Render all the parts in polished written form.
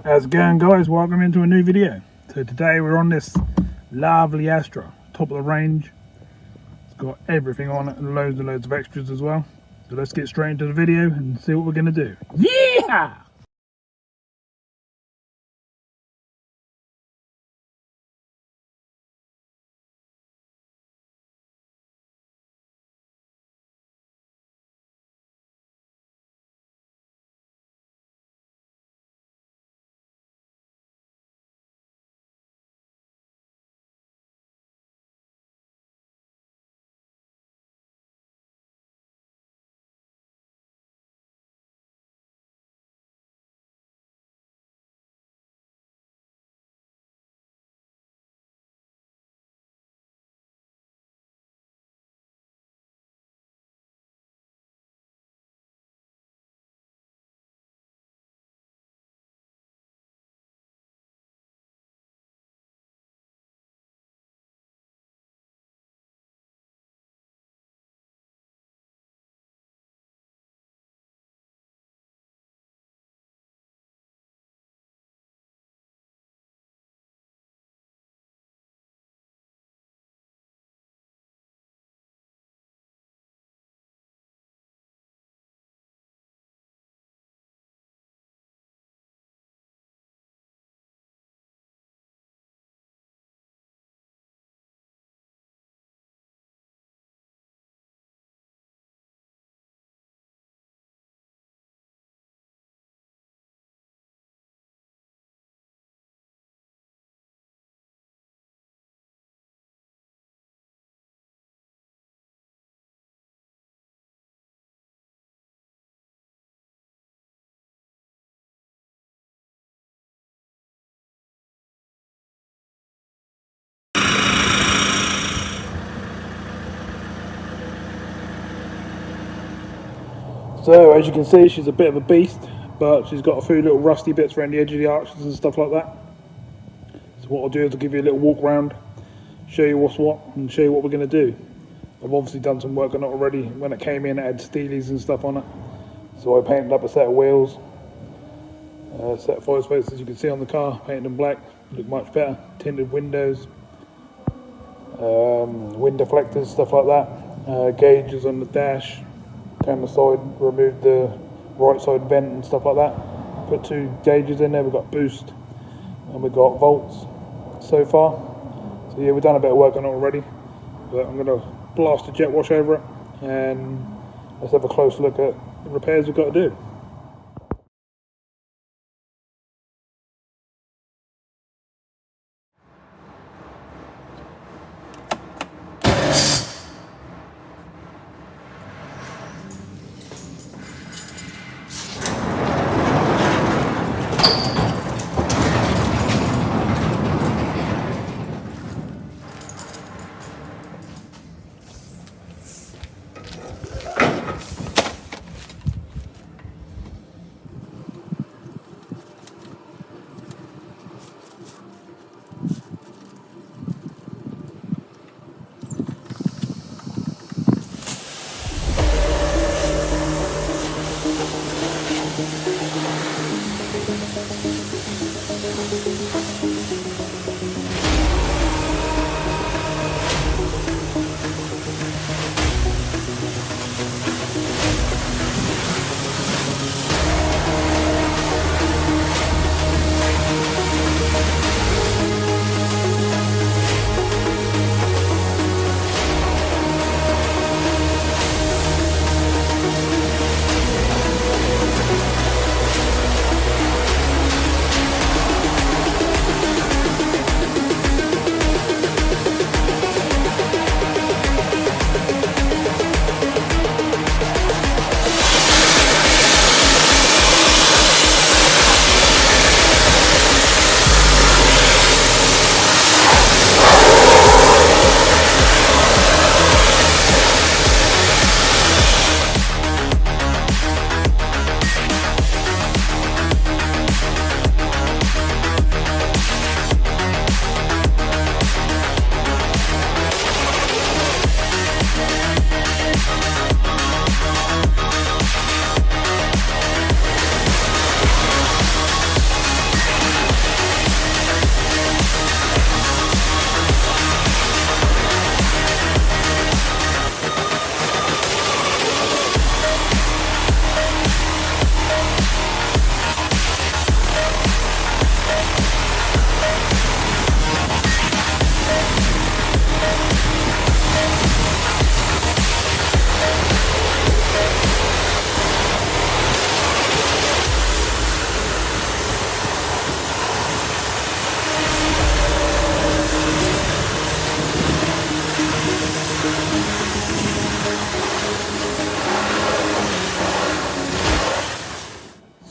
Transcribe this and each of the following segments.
How's it going, guys? Welcome into a new video. So today we're on this lovely Astra, top of the range. It's got everything on it and loads and loads of extras as well. So let's get straight into the video and see what we're going to do. Yeah! So as you can see, she's a bit of a beast, but she's got a few little rusty bits around the edge of the arches and stuff like that. So what I'll do is I'll give you a little walk around, show you what's what, and show you what we're going to do. I've obviously done some work on it already. When it came in, it had steelies and stuff on it. So I painted up a set of wheels, a set of fire spokes, as you can see on the car, painted them black, look much better. Tinted windows, wind deflectors, stuff like that. Gauges on the dash. Down the side, removed the right side vent and stuff like that. Put two gauges in there. We've got boost and we've got volts so far. So yeah, we've done a bit of work on it already, but I'm going to blast a jet wash over it and let's have a close look at the repairs we've got to do.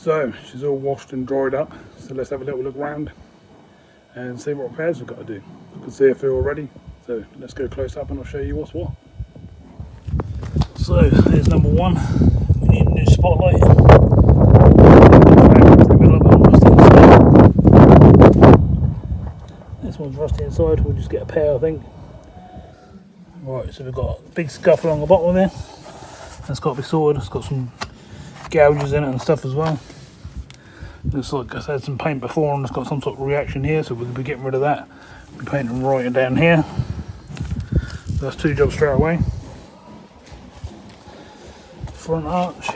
So she's all washed and dried up, so let's have a little look around and see what repairs we've got to do. You can see her through already, so let's go close up and I'll show you what's what. So there's number one, we need a new spotlight. This one's rusty inside, we'll just get a pair I think. Right, so we've got a big scuff along the bottom there. That's got to be sorted, it's got some gouges in it and stuff as well. Looks like it's had some paint before and it's got some sort of reaction here, so we'll be getting rid of that. We'll be painting right down here. So that's two jobs straight away. Front arch.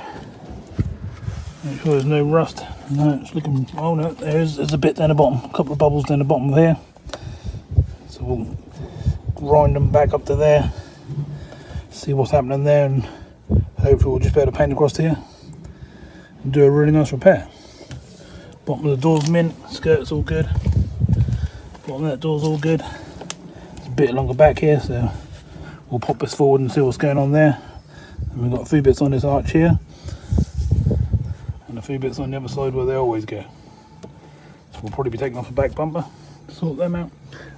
Make sure there's no rust. No, it's looking, oh no, there's a bit down the bottom, a couple of bubbles down the bottom of here. So we'll grind them back up to there, see what's happening there, and hopefully we'll just be able to paint across here and do a really nice repair. Bottom of the door's mint, skirt's all good. Bottom of that door's all good. It's a bit along the back here, so we'll pop this forward and see what's going on there. And we've got a few bits on this arch here, and a few bits on the other side where they always go. So we'll probably be taking off the back bumper to sort them out.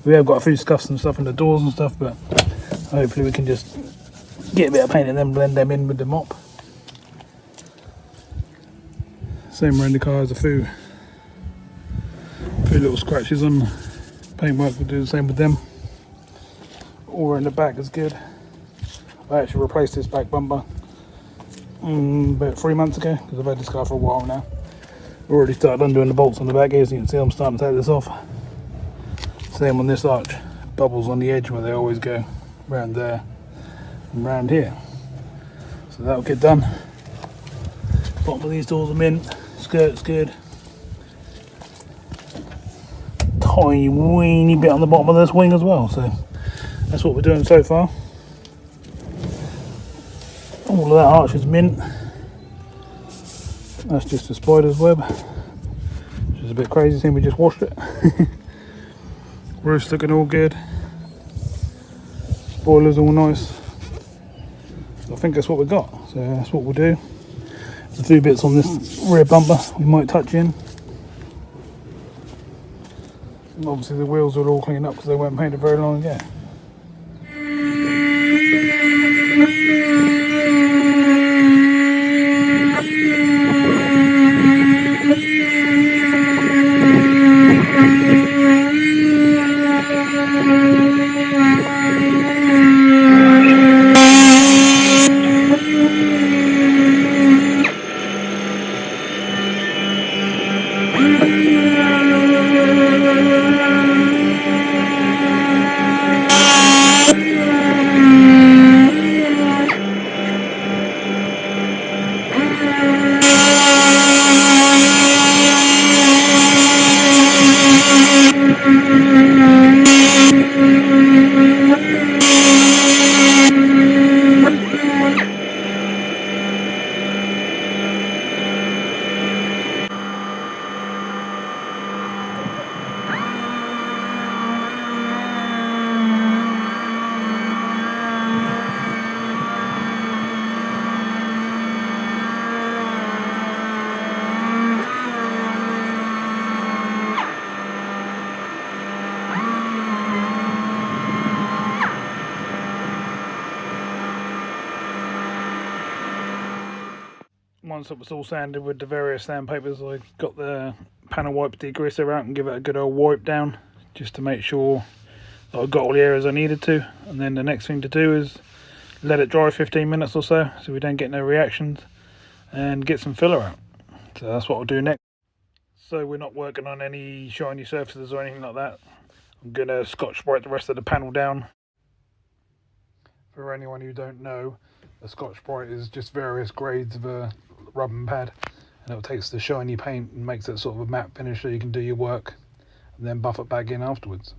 We have got a few scuffs and stuff in the doors and stuff, but hopefully we can just get a bit of paint and then blend them in with the mop. Same around the car, as a few little scratches on paintwork, we'll do the same with them. All around the back is good. I actually replaced this back bumper about 3 months ago, because I've had this car for a while now. Already started undoing the bolts on the back here, so you can see I'm starting to take this off. Same on this arch, bubbles on the edge where they always go, around there and around here. So that'll get done. Bottom of these doors are mint, skirt's good. Tiny weeny bit on the bottom of this wing as well, so that's what we're doing so far. All of that arch is mint. That's just a spider's web, which is a bit crazy seeing we just washed it. Roof's looking all good. Spoiler's all nice. So I think that's what we got, so that's what we'll do. There's a few bits on this rear bumper we might touch in. And obviously the wheels are all cleaned up because they weren't painted very long ago. Once it was all sanded with the various sandpapers, I got the panel wipe degreaser out and give it a good old wipe down, just to make sure that I got all the areas I needed to. And then the next thing to do is let it dry 15 minutes or so we don't get no reactions, and get some filler out. So that's what I'll do next. So we're not working on any shiny surfaces or anything like that. I'm going to Scotch-Brite the rest of the panel down. For anyone who don't know, a Scotch-Brite is just various grades of a rubbing pad, and it takes the shiny paint and makes it sort of a matte finish so you can do your work and then buff it back in afterwards.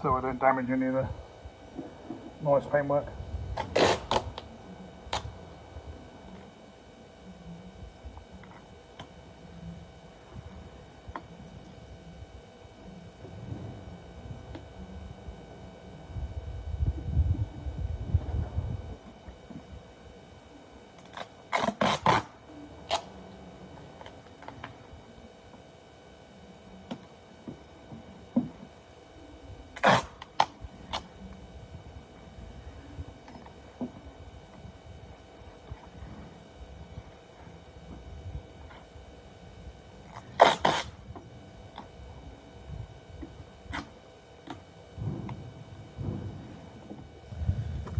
so I don't damage any of the nice paintwork.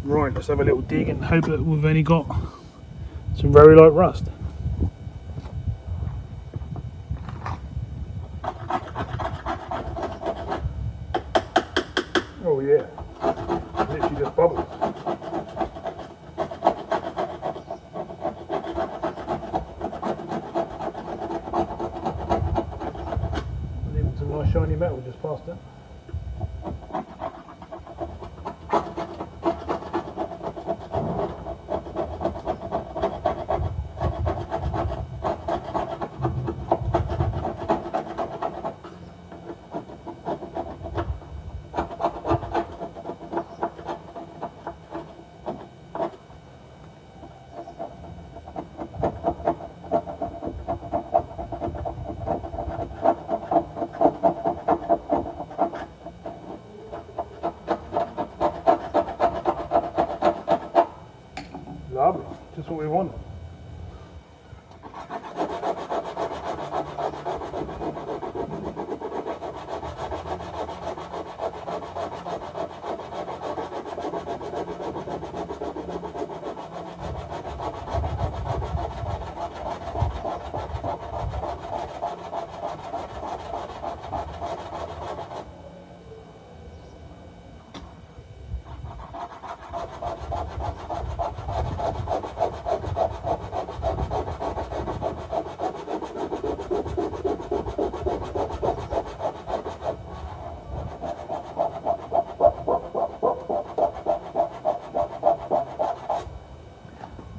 Right, let's have a little dig and hope that we've only got some very light rust. Oh yeah, literally just bubbles. Leaving some nice shiny metal just past it. Lovely, just what we wanted.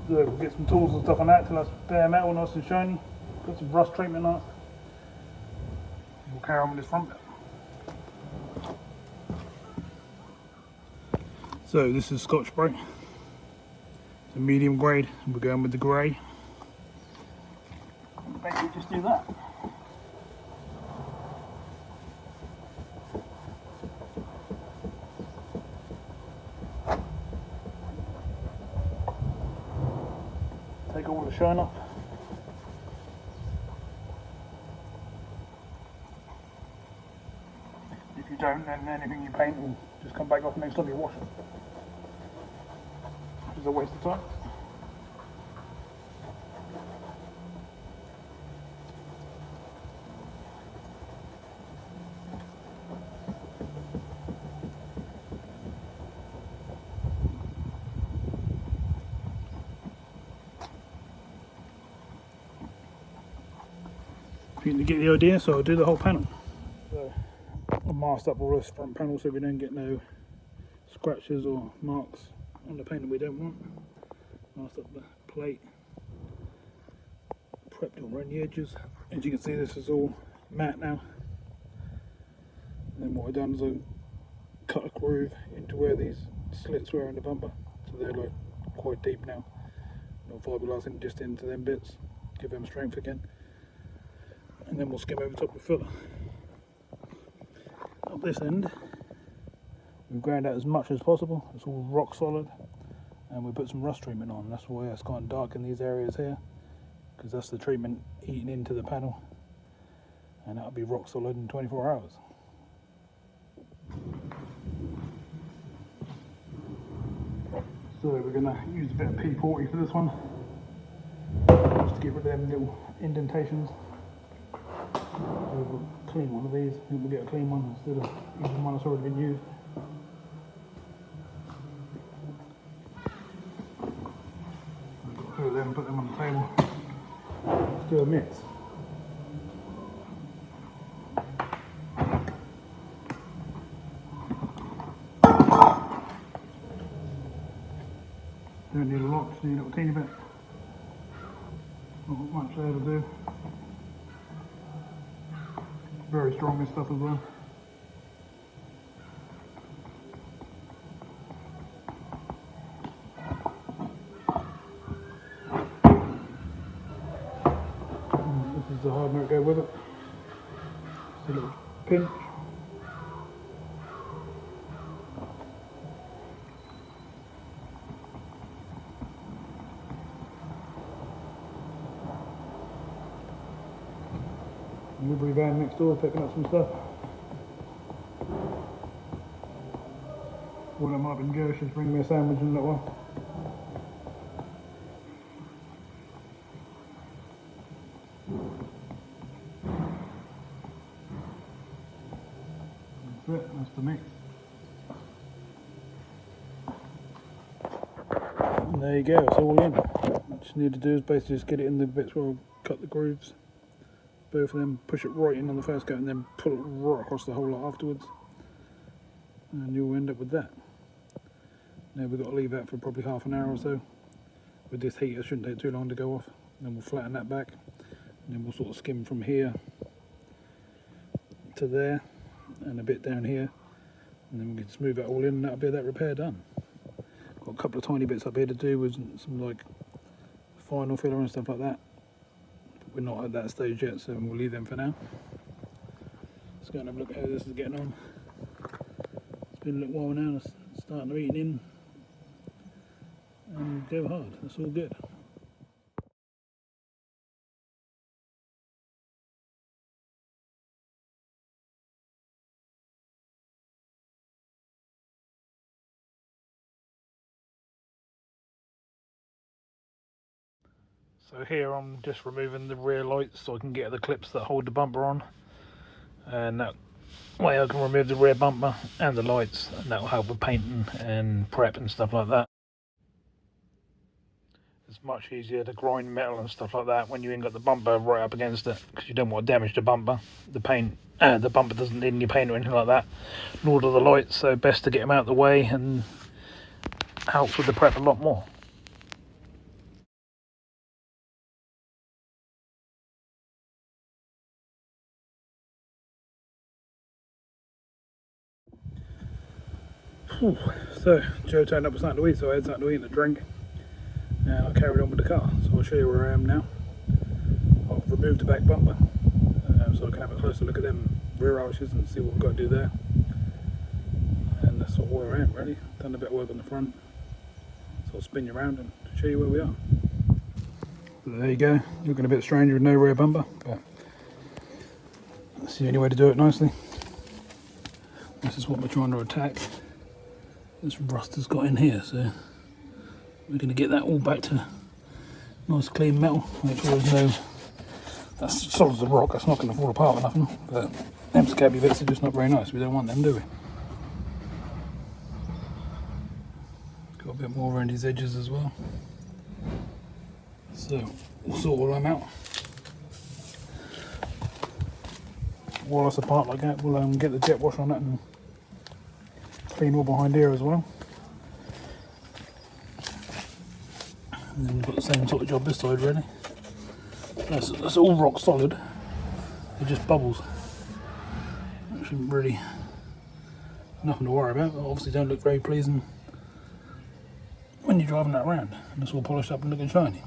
So we'll get some tools and stuff on that till that's bare metal, nice and shiny. Put some rust treatment on it. We'll carry on with this front bit. So this is Scotch spray. It's a medium grade, and we're going with the grey. Basically just do that. Take all the shine off. If you don't, then anything you paint will just come back off next time you wash it. Which is a waste of time. You can get the idea, so I'll do the whole panel. So I'll mask up all this front panel so we don't get no scratches or marks on the paint that we don't want. Mask up the plate, prepped all around the edges. As you can see, this is all matte now. And then what I've done is I cut a groove into where these slits were in the bumper, so they're like quite deep now. No fiberglassing just into them bits, give them strength again. And then we'll skim over top with filler. Up this end, we've ground out as much as possible. It's all rock solid, and we put some rust treatment on. That's why it's gone dark in these areas here, because that's the treatment eating into the panel, and that'll be rock solid in 24 hours. So we're going to use a bit of P40 for this one, just to get rid of them little indentations. So we'll clean one of these. I think we'll get a clean one instead of using one that's already been used. I've got two of them, put them on the table. Let's do a mix. Don't need a lot, just need a little teeny bit. Not much there to do. Very strong, this stuff as well. This is the hard note go with it. Just a little pinch. Livery van next door picking up some stuff. Well, that might have been Joe, she's bringing me a sandwich in a little while. That's it, that's the mix. And there you go, it's all in. What you just need to do is basically just get it in the bits where I'll cut the grooves. Both of them, push it right in on the first coat and then pull it right across the whole lot afterwards. And you'll end up with that. Now we've got to leave that for probably half an hour or so. With this heat, it shouldn't take too long to go off. Then we'll flatten that back. And then we'll sort of skim from here to there and a bit down here. And then we can smooth that all in and that'll be that repair done. Got a couple of tiny bits up here to do with some like final filler and stuff like that. We're not at that stage yet, so we'll leave them for now. Let's go and have a look at how this is getting on. It's been a little while now, it's starting to eat in and go hard, that's all good. So here I'm just removing the rear lights so I can get the clips that hold the bumper on, and that way I can remove the rear bumper and the lights, and that will help with painting and prep and stuff like that. It's much easier to grind metal and stuff like that when you ain't got the bumper right up against it, because you don't want to damage the bumper. The bumper doesn't need any paint or anything like that, nor do the lights, so best to get them out of the way and helps with the prep a lot more. So Joe turned up with something to eat, so I had something to eat and a drink, and I carried on with the car. So I'll show you where I am now. I've removed the back bumper, so I can have a closer look at them rear arches and see what we've got to do there. And that's sort of where I am really. Done a bit of work on the front, so I'll spin you around and show you where we are. So there you go, looking a bit strange with no rear bumper, but that's the only way to do it nicely. This is what we're trying to attack. This rust has got in here, so we're going to get that all back to nice clean metal. Make sure there's no, that's solid as a rock, that's not going to fall apart or nothing, but them scabby bits are just not very nice, we don't want them, do we? Got a bit more around these edges as well, so we'll sort all them out. While it's apart like that, we'll get the jet wash on it and clean all behind here as well. And then we've got the same sort of job this side really. That's all rock solid, they're just bubbles. That shouldn't really, nothing to worry about, but obviously don't look very pleasing when you're driving that around. And it's all polished up and looking shiny.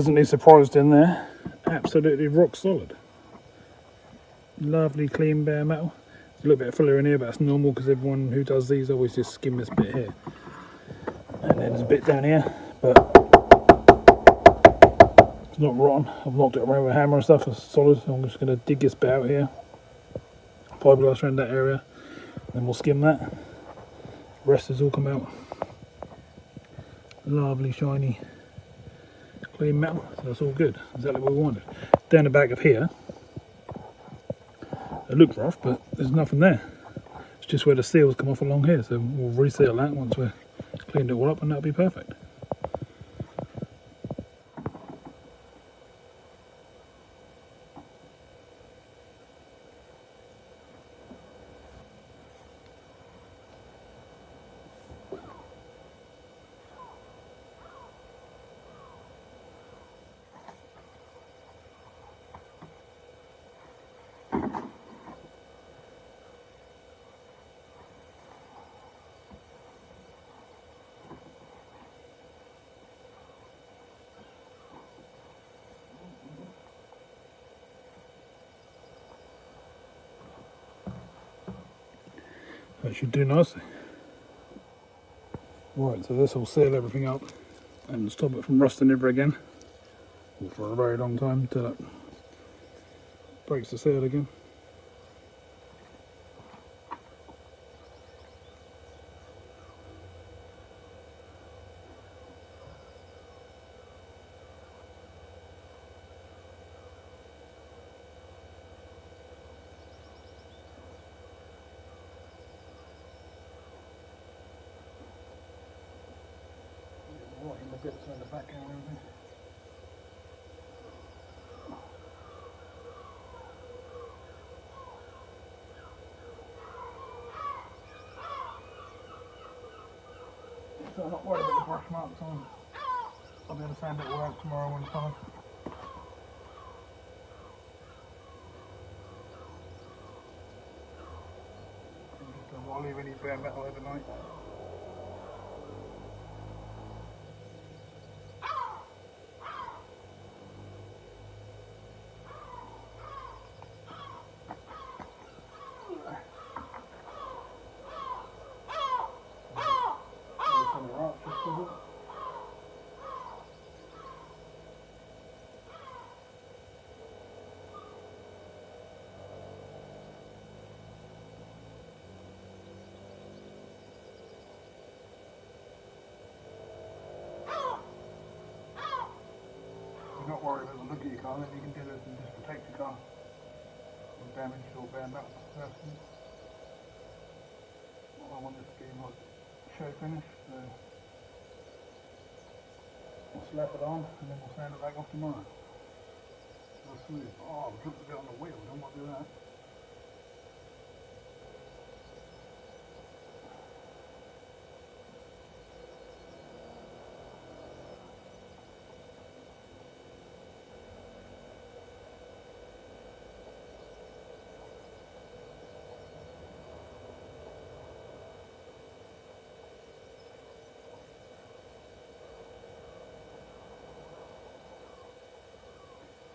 pleasantly surprised in there. Absolutely rock solid. Lovely clean bare metal. There's a little bit of filler in here, but that's normal because everyone who does these always just skim this bit here. And then there's a bit down here, but it's not rotten. I've knocked it around with a hammer and stuff, it's solid. So I'm just going to dig this bit out here, fiberglass around that area, then we'll skim that. The rest has all come out. Lovely, shiny, clean metal, so that's all good. Exactly what we wanted. Down the back of here, it looked rough, but there's nothing there. It's just where the seals come off along here, so we'll reseal that once we've cleaned it all up, and that'll be perfect. That should do nicely. Right, so this will seal everything up and stop it from rusting ever again, or for a very long time, until it breaks the seal again. Right in the bits around the back and everything. So I'm not worried about the brush marks on. I'll be able to sand it all out tomorrow when it's time. Just don't want to leave any bare metal overnight. Not worry about the look of your car, then you can do this and just protect your car from damage or bare metal. I want this to be like show finish, so we'll slap it on and then we'll sand it back off tomorrow. That's smooth. Oh, I've dropped a bit on the wheel, don't want to do that.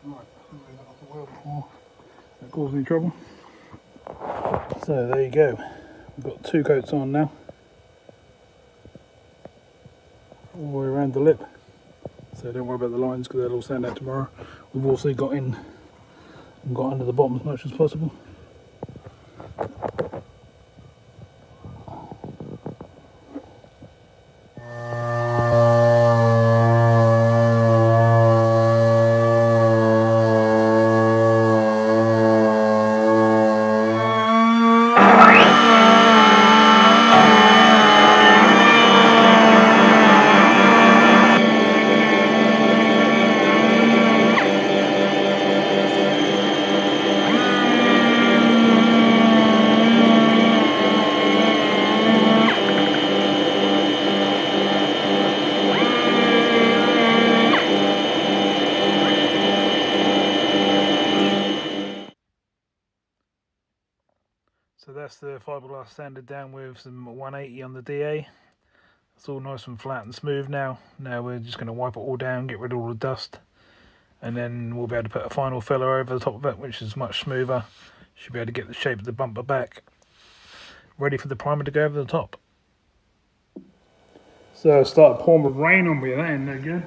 Right, so we got off the wheel before that caused any trouble. So there you go. We've got 2 coats on now, all the way around the lip. So don't worry about the lines because they'll all sand out tomorrow. We've also got in and got under the bottom as much as possible. So that's the fiberglass sanded down with some 180 on the DA. It's all nice and flat and smooth now. Now we're just going to wipe it all down, get rid of all the dust, and then we'll be able to put a final filler over the top of it, which is much smoother. Should be able to get the shape of the bumper back, ready for the primer to go over the top. So I started pouring with rain on me, that ain't no good.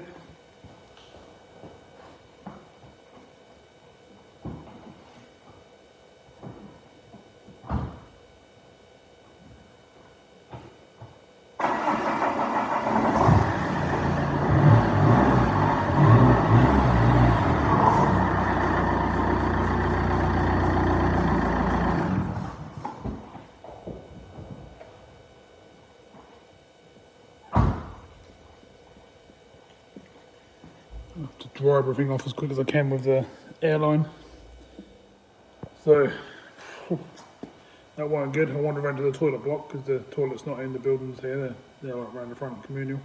To dry everything off as quick as I can with the airline. So that wasn't good. I wandered around to the toilet block because the toilet's not in the buildings here. They're like around the front, communal.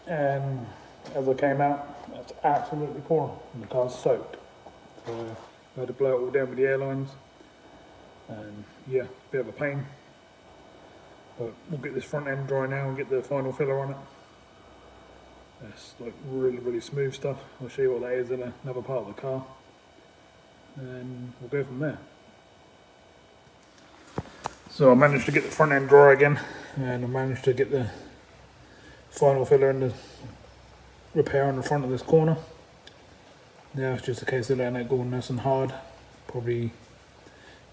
And as I came out, it's absolutely pouring and the car's soaked. So I had to blow it all down with the airlines. And yeah, it's a bit of a pain. But we'll get this front end dry now and get the final filler on it. It's like really smooth stuff. I'll show you what that is in another part of the car, and we'll go from there. So I managed to get the front end dry again, and I managed to get the final filler and the repair on the front of this corner. Now it's just a case of letting it go nice and hard, probably a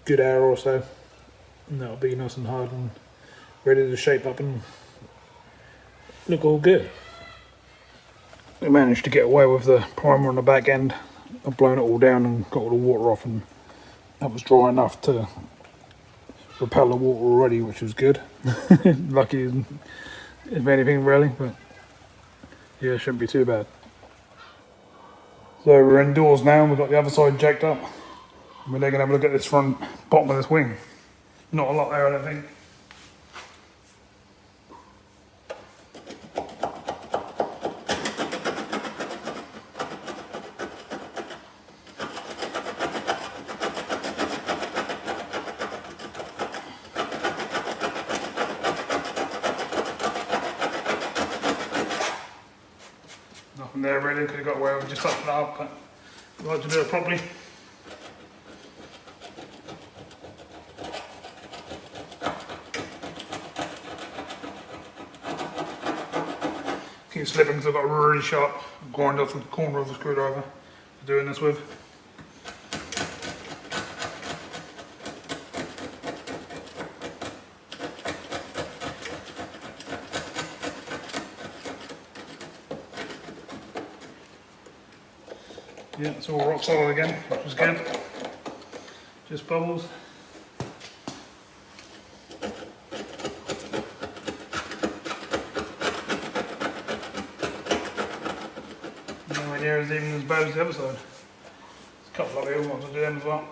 good hour or so, and that'll be nice and hard and ready to shape up and look all good. I managed to get away with the primer on the back end. I've blown it all down and got all the water off, and that was dry enough to repel the water already, which was good. Lucky if anything really, but yeah, it shouldn't be too bad. So we're indoors now, we've got the other side jacked up. We're then going to have a look at this front bottom of this wing. Not a lot there, I don't think. Nothing there really, could have got away with just up and up, but I like to do it properly. Keep slipping because I've got a really sharp grind off the corner of the screwdriver for doing this with. Yeah, it's all rock solid again, which was good. Just bubbles. Nowhere near as even as bad as the other side. There's a couple of little ones to do them as well.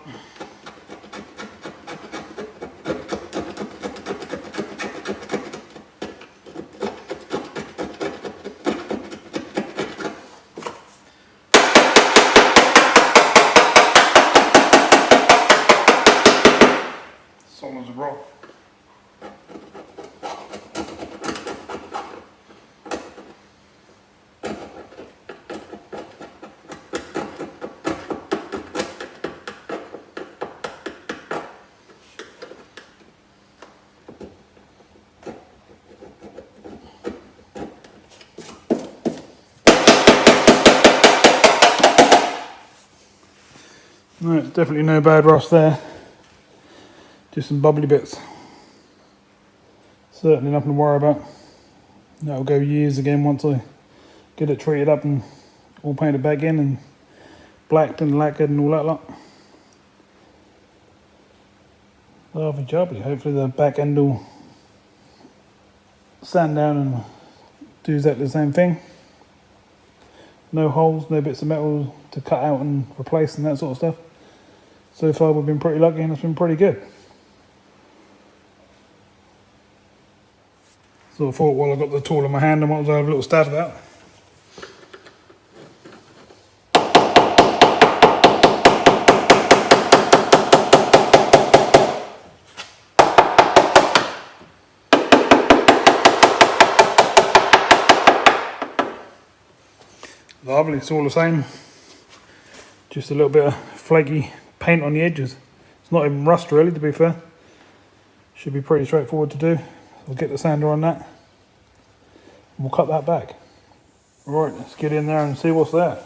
Solid as a rock. No, definitely no bad rust there. Just some bubbly bits. Certainly nothing to worry about. That'll go years again once I get it treated up and all painted back in and blacked and lacquered and all that lot. Lovely jubbly. Hopefully the back end will sand down and do exactly the same thing. No holes, no bits of metal to cut out and replace and that sort of stuff. So far we've been pretty lucky and it's been pretty good. So I thought while I got the tool in my hand I might as well have a little stab at that. Lovely, it's all the same. Just a little bit of flaky paint on the edges. It's not even rust really, to be fair. Should be pretty straightforward to do. We'll get the sander on that and we'll cut that back. Alright, let's get in there and see what's there.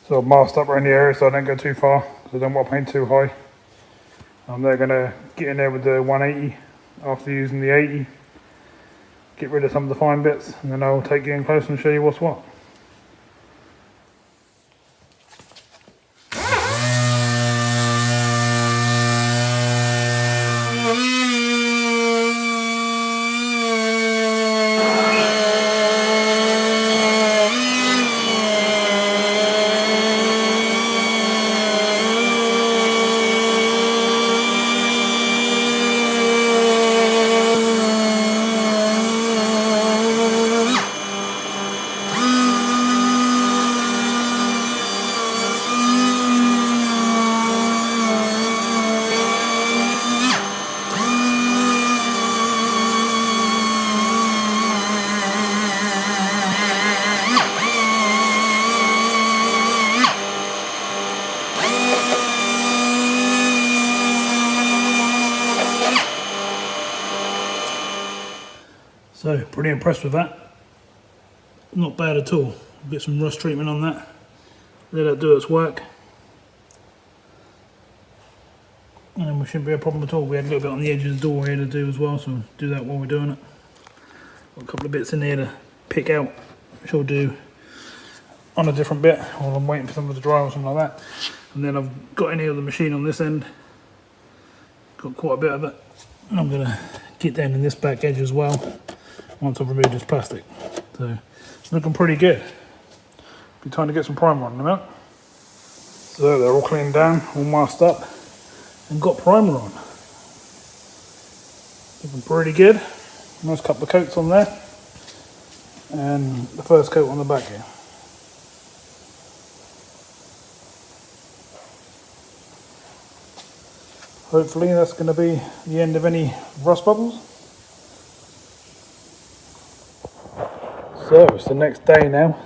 So I've masked up around the area so I don't go too far, because I don't want to paint too high. I'm then going to get in there with the 180 after using the 80, get rid of some of the fine bits, and then I'll take you in close and show you what's what. So, pretty impressed with that. Not bad at all. Get some rust treatment on that. Let that do its work. And then we shouldn't be a problem at all. We had a little bit on the edge of the door here to do as well, so we'll do that while we're doing it. Got a couple of bits in there to pick out, which I'll do on a different bit while I'm waiting for some of the dry or something like that. And then I've got any of the machine on this end. Got quite a bit of it. And I'm going to get down in this back edge as well, once I've removed this plastic. So it's looking pretty good. Be time to get some primer on in a minute. So they're all cleaned down, all masked up, and got primer on. Looking pretty good. Nice couple of coats on there, and the first coat on the back here. Hopefully that's going to be the end of any rust bubbles. So it's the next day now.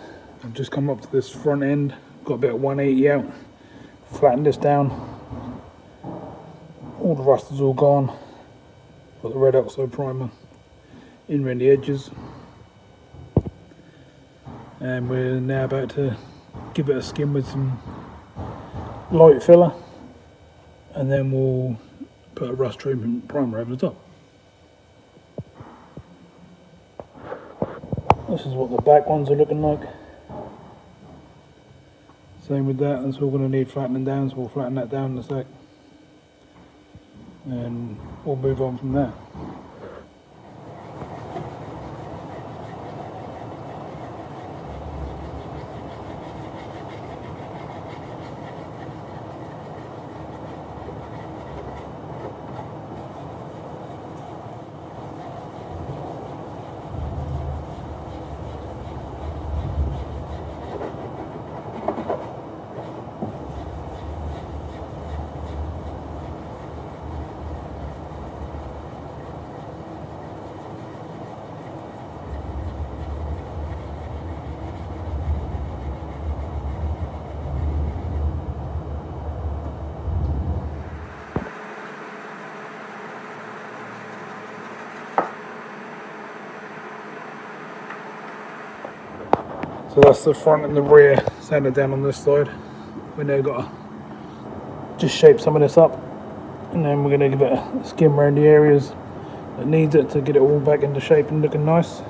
I've just come up to this front end, got a bit of 180 out, flattened this down. All the rust is all gone. Got the red oxide primer in around the edges. And we're now about to give it a skim with some light filler. And then we'll put a rust treatment primer over the top. This is what the back ones are looking like. Same with that, that's all going to need flattening down, so we'll flatten that down in a sec. And we'll move on from there. So that's the front and the rear sanded down on this side. We now got to just shape some of this up, and then we're going to give it a skim around the areas that needs it to get it all back into shape and looking nice.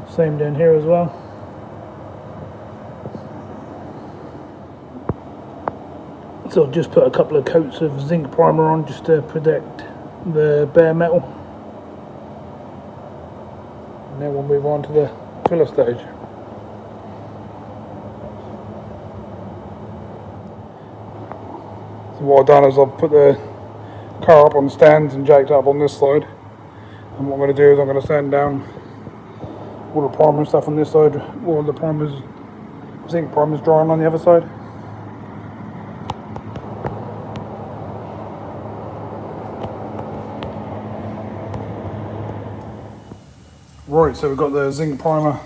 Same down here as well. So I've just put a couple of coats of zinc primer on just to protect the bare metal. And then we'll move on to the filler stage. So what I've done is I've put the car up on stands and jacked up on this side. And what I'm going to do is I'm going to sand down all the primer and stuff on this side, all the primers, zinc primers drying on the other side. Right, so we've got the zinc primer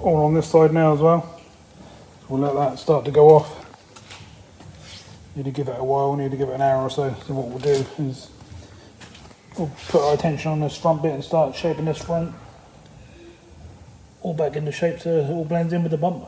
all on this side now as well. So we'll let that start to go off. Need to give it a while, need to give it an hour or so. So what we'll do is we'll put our attention on this front bit and start shaping this front all back into shape so it all blends in with the bumper.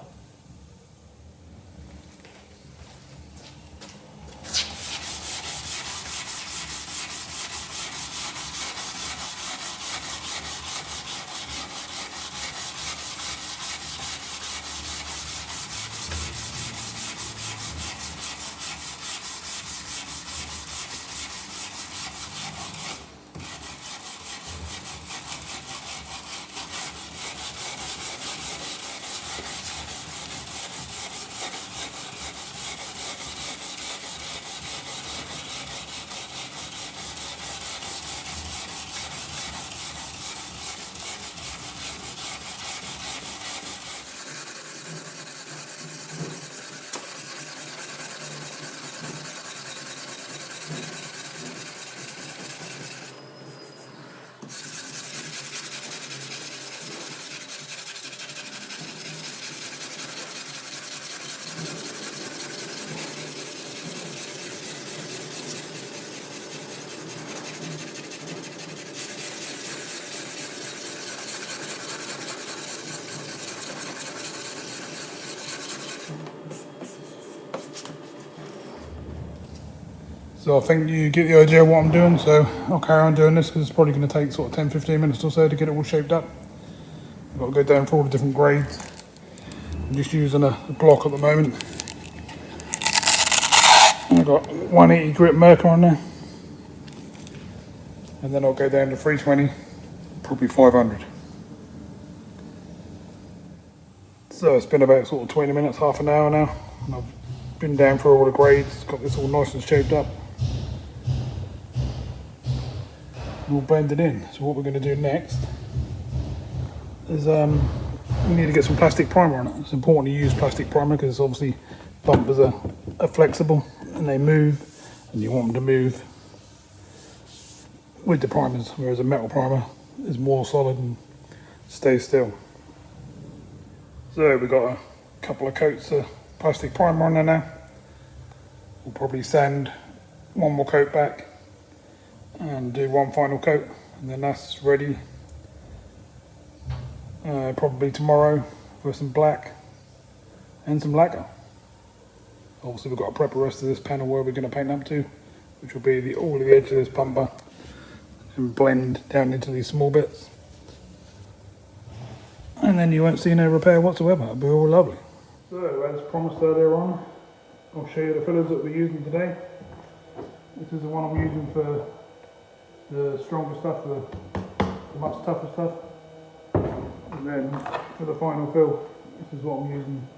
So I think you get the idea of what I'm doing, so I'll carry on doing this because it's probably going to take sort of 10-15 minutes or so to get it all shaped up. I've got to go down for all the different grades. I'm just using a block at the moment. I've got 180 grit Mercer on there. And then I'll go down to 320, probably 500. So it's been about sort of 20 minutes, half an hour now. And I've been down through all the grades, got this all nice and shaped up. All blended in. So what we're going to do next is we need to get some plastic primer on it. It's important to use plastic primer because obviously bumpers are flexible and they move, and you want them to move with the primers, whereas a metal primer is more solid and stays still. So we've got a couple of coats of plastic primer on there now. We'll probably sand one more coat back and do one final coat, and then that's ready probably tomorrow for some black and some lacquer. Obviously we've got to prep the rest of this panel where we're going to paint up to, which will be all of the edge of this bumper and blend down into these small bits, and then you won't see no repair whatsoever. It'll be all lovely. So as promised earlier on, I'll show you the fillers that we're using today. This is the one I'm using for the stronger stuff, the much tougher stuff. And then for the final fill, this is what I'm using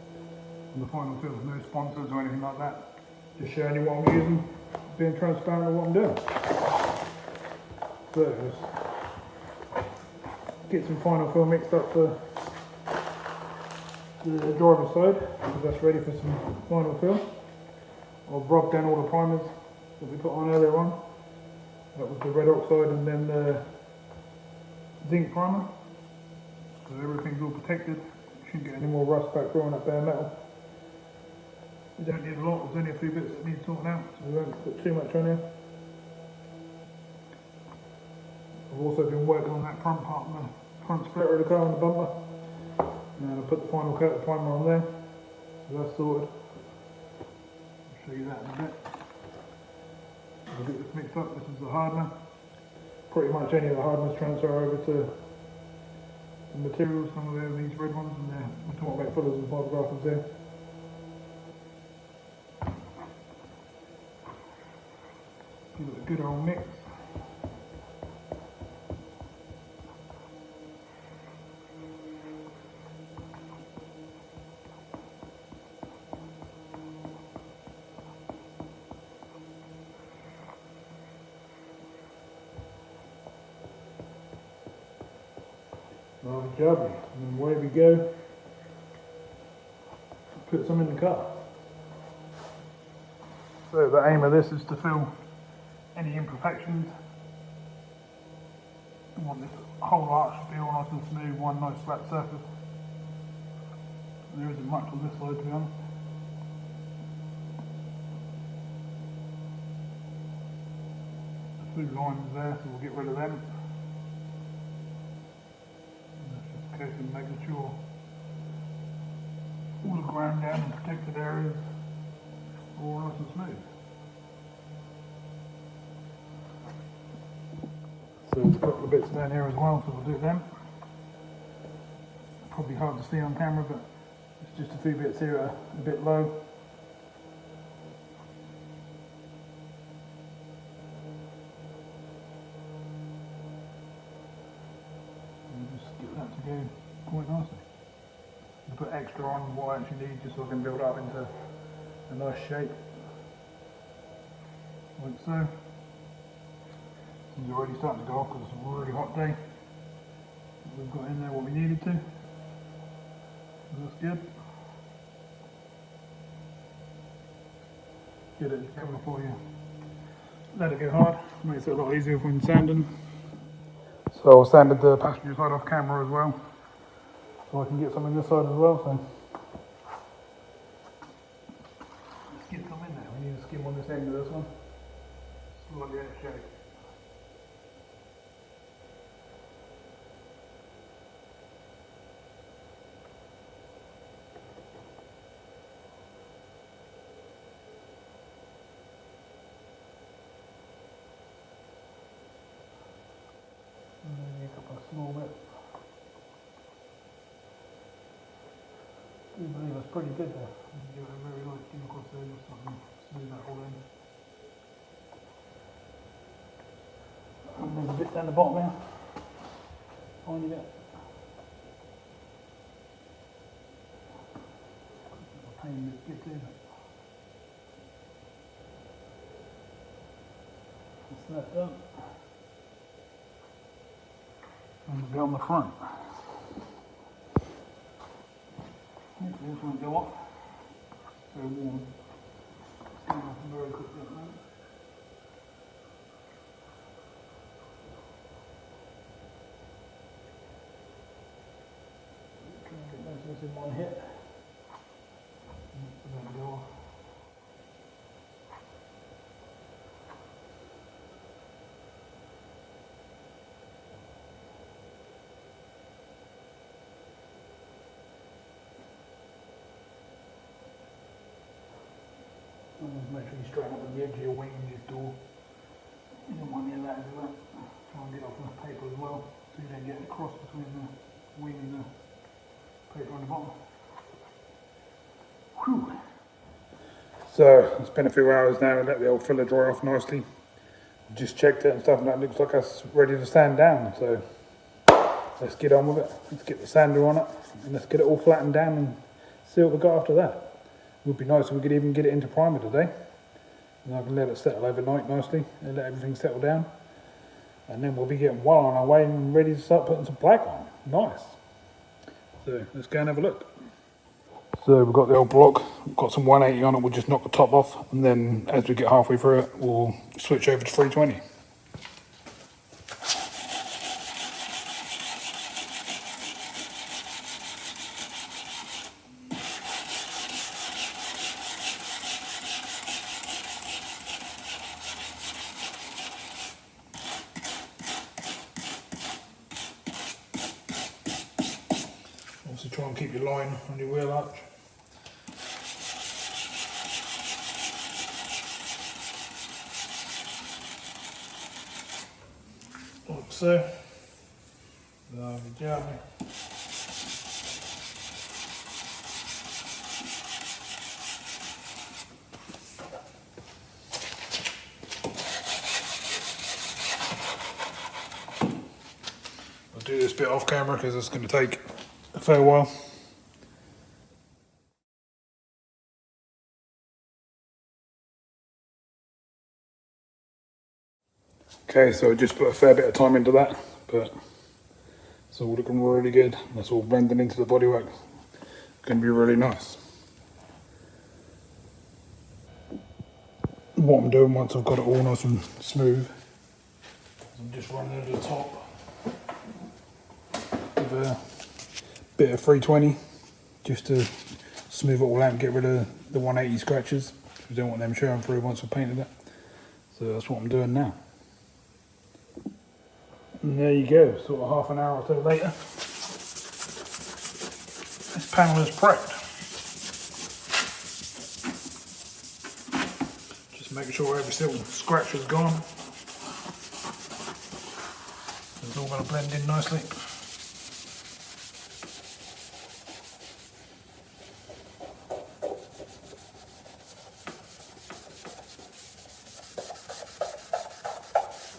for the final fill. No sponsors or anything like that. Just showing you what I'm using, being transparent with what I'm doing. So let's get some final fill mixed up for the driver's side, because that's ready for some final fill. I've rubbed down all the primers that we put on earlier on. That was the red oxide and then the zinc primer. So everything's all protected. You shouldn't get any more rust back through on that bare metal. We don't need a lot, there's only a few bits that need sorting out, so we won't put too much on here. I've also been working on that front part, the front splitter of the car on the bumper. And I'll put the final coat of primer on there. So that's sorted. I'll show you that in a bit. I'll get this mixed up. This is the hardener. Pretty much any of the hardeners transfer over to the materials. Some of these red ones, and there. I'm talking about fillers and photographers there. Give it a good old mix. Lovely, and away we go. Put some in the car. So the aim of this is to fill any imperfections. We want this whole arch to be all nice and smooth, one nice flat surface. There isn't much on this side, to be honest. The 2 lines there, so we'll get rid of them. And making sure all the ground down and protected areas are all nice and smooth. So there's a couple of bits down here as well, so we'll do them. Probably hard to see on camera, but it's just a few bits here are a bit low. Go quite nicely. You put extra on what I actually need just so I can build up into a nice shape. Like so. Things are already starting to go off because it's a really hot day. We've got in there what we needed to. So that's good. Get it together before you let it go hard. Makes it a lot easier when sanding. So I sanded the passenger side off camera as well, so I can get some in this side as well. So let's get some in there. We need a skim on this end of this one, slightly out of shape. A small bit. I do believe that's pretty good there. You can give it a very nice skim across there, just so I can smooth that all in. And there's a bit down the bottom there. Tiny bit. A pain to get to. That's that done. And a bit on the front. Hopefully this won't go off. So warm. It's going off very quickly at the moment. Try and get most of this in one hit. Let go off. Make sure you straighten up the edge of your wing and your door. You don't want any of that as well. Try and get off the paper as well, so you don't get a cross between the wing and the paper on the bottom. Whew. So it's been a few hours now and let the old filler dry off nicely. Just checked it and stuff, and that looks like it's ready to sand down. So let's get on with it. Let's get the sander on it and let's get it all flattened down and see what we got after that. It would be nice if we could even get it into primer today. And I can let it settle overnight nicely and let everything settle down. And then we'll be getting well on our way and ready to start putting some black on. Nice. So let's go and have a look. So we've got the old block, we've got some 180 on it, we'll just knock the top off. And then as we get halfway through it, we'll switch over to 320. try and keep your line on your wheel arch. Like so. Lovely job. I'll do this bit off camera because it's going to take a fair while. Okay, so I just put a fair bit of time into that, but it's all looking really good. That's all blending into the bodywork. It's going to be really nice. What I'm doing once I've got it all nice and smooth, I'm just running over the top with a bit of 320 just to smooth it all out and get rid of the 180 scratches. We don't want them showing through once we've painted it. So that's what I'm doing now. And there you go, sort of half an hour or so later. This panel is prepped. Just make sure every single scratch is gone. It's all going to blend in nicely.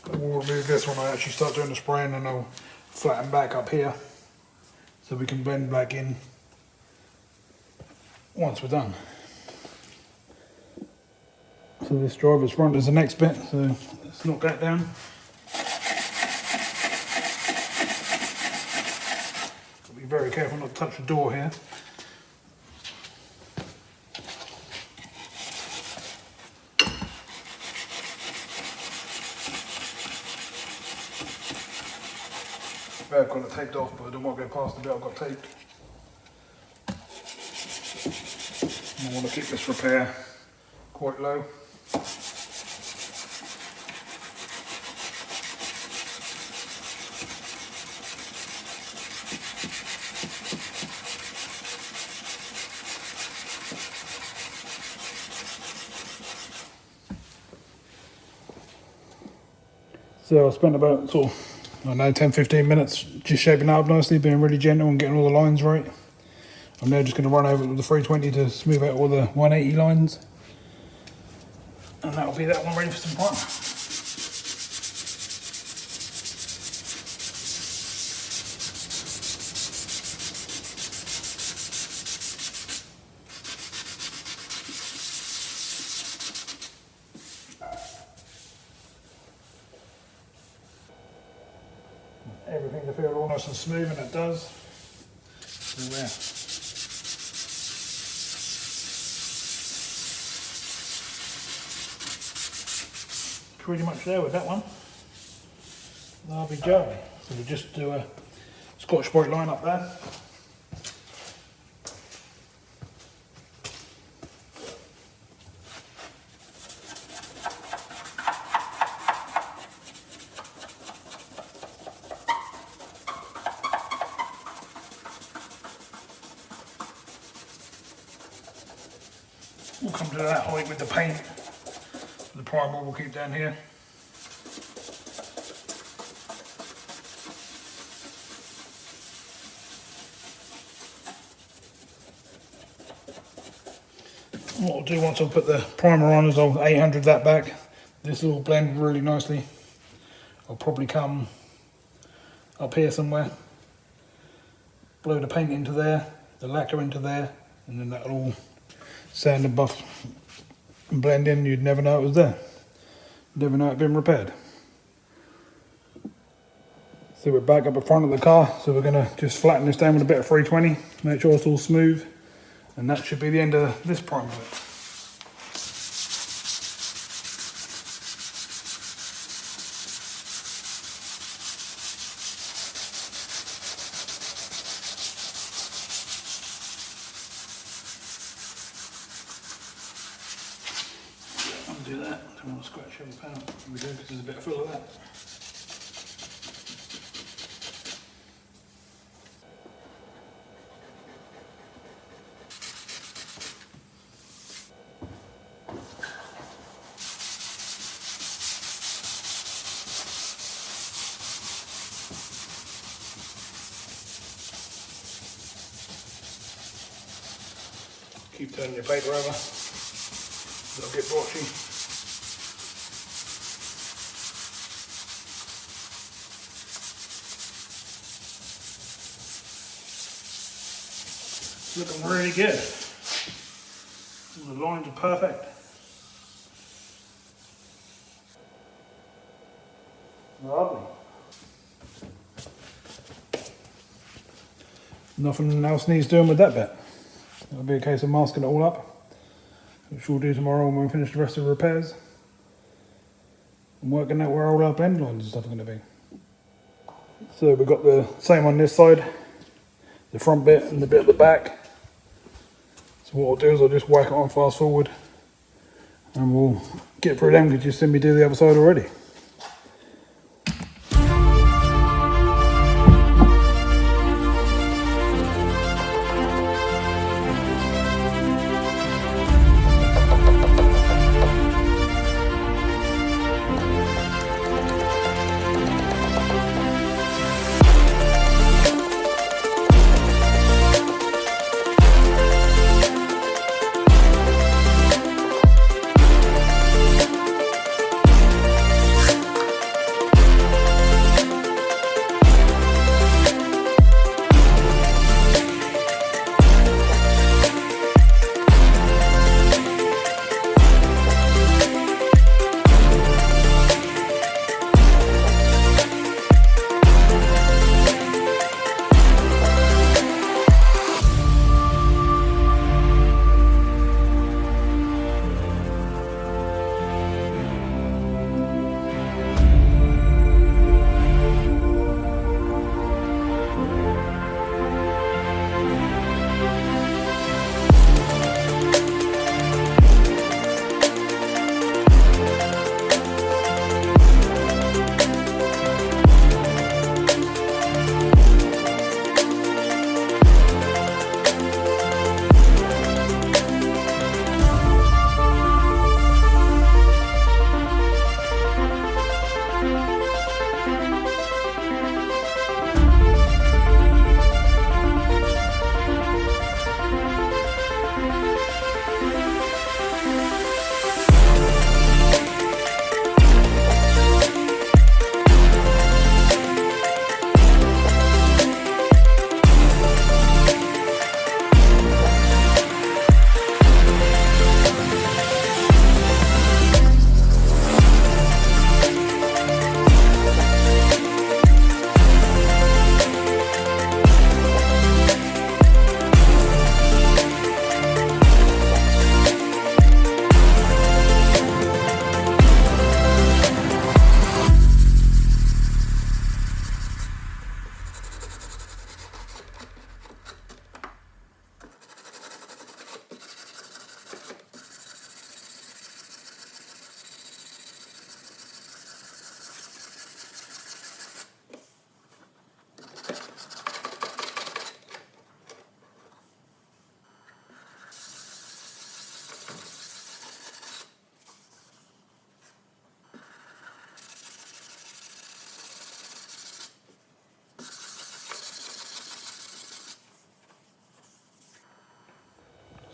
We'll remove this when I actually start doing the spraying, and I'll flatten back up here so we can blend back in once we're done. So this driver's front is the next bit, so let's knock that down. Be very careful not to touch the door here. I've got it taped off, but I don't want to go past the bit I've got taped. And I want to keep this repair quite low. So I spent about sort of, I don't know, 10-15 minutes just shaping that up nicely, being really gentle and getting all the lines right. I'm now just going to run over it with the 320 to smooth out all the 180 lines. And that'll be that one ready for some primer. Everything to feel all nice and smooth, and it does. So there. Pretty much there with that one. Lovely job. So we just do a Scotch-Brite line up there. We'll come to that height with the paint. The primer we'll keep down here. What I'll do once I put the primer on is I'll 800 that back. This will blend really nicely. I'll probably come up here somewhere, blow the paint into there, the lacquer into there, and then that'll all sand and buff and blend in. You'd never know it was there. Never know it had been repaired. So we're back up in front of the car, so we're going to just flatten this down with a bit of 320, make sure it's all smooth, and that should be the end of this primer bit. Undo that, don't want to scratch every panel. We do, because there's a bit full of that. keep turning your paper over. It'll get blotchy. It's looking really good. The lines are perfect. Lovely. Nothing else needs doing with that bit. It'll be a case of masking it all up, which we'll do tomorrow when we finish the rest of the repairs. And working out where all our blend lines and stuff are going to be. So we've got the same on this side, the front bit and the bit at the back. So what I'll do is I'll just whack it on fast forward and we'll get through them because you've seen me do the other side already.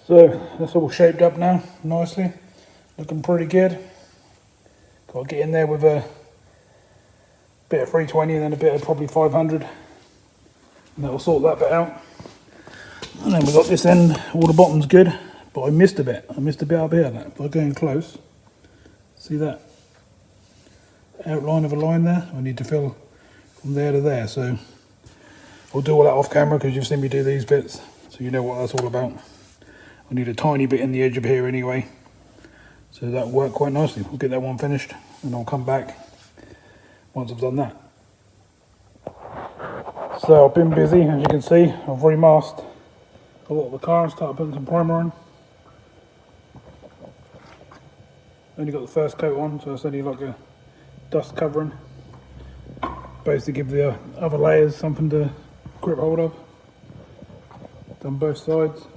So that's all shaped up now, nicely, looking pretty good. Got to get in there with a bit of 320 and then a bit of probably 500, and that'll sort that bit out. And then we got this end, all the bottom's good, but I missed a bit. I missed a bit up here. If I go in close, see that outline of a line there? I need to fill from there to there. So I'll do all that off camera because you've seen me do these bits, so you know what that's all about. I need a tiny bit in the edge of here anyway, so that'll work quite nicely. We'll get that one finished and I'll come back once I've done that. So I've been busy, as you can see. I've remasked a lot of the car and started putting some primer on. Only got the first coat on, so it's only like a dust covering. Basically give the other layers something to grip hold of. Done both sides.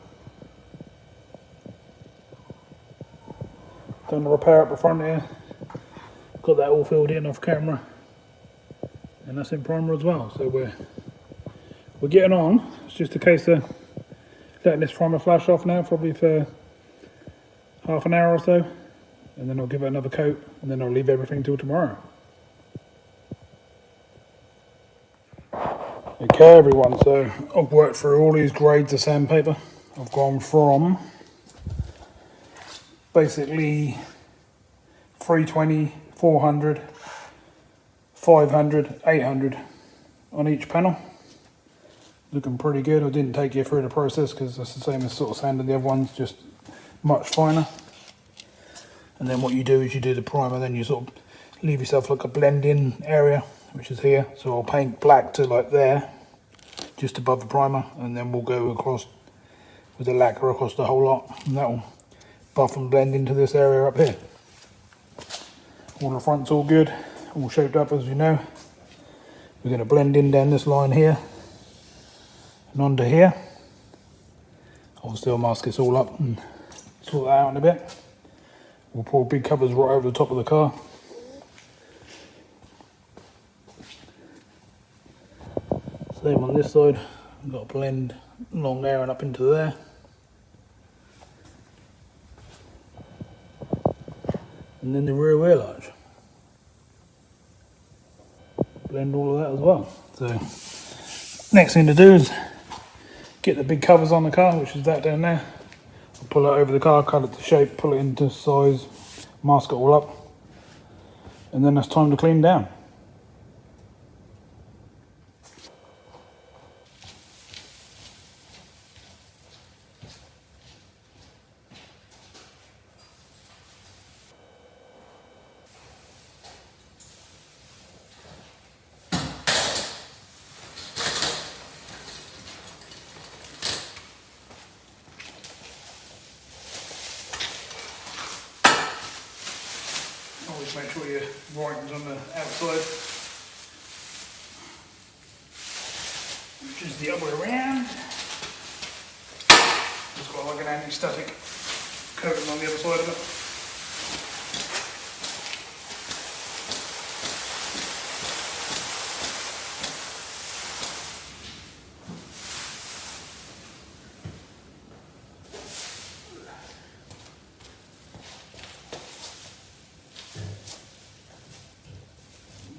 Done the repair up the front here. Got that all filled in off camera. And that's in primer as well. So we're getting on. It's just a case of letting this primer flash off now, probably for half an hour or so, and then I'll give it another coat, and then I'll leave everything till tomorrow. Okay everyone, so I've worked through all these grades of sandpaper. I've gone from basically 320, 400, 500, 800 on each panel. Looking pretty good. I didn't take you through the process because that's the same as sort of sanding the other ones, just much finer. And then what you do is you do the primer, then you sort of leave yourself like a blend-in area, which is here. So I'll paint black to like there, just above the primer, and then we'll go across with the lacquer across the whole lot, and that will buff and blend into this area up here. All the front's all good, all shaped up as you know. We're going to blend in down this line here and onto here. Obviously I'll mask this all up and sort that out in a bit. We'll pour big covers right over the top of the car. Same on this side, I've got to blend along there and up into there. And then the rear wheel arch. Blend all of that as well. So next thing to do is get the big covers on the car, which is that down there. I'll pull it over the car, cut it to shape, pull it into size, mask it all up, and then it's time to clean down. Always make sure your writing's on the outside, which is the other way around. It's got like an anti-static coating on the other side of it.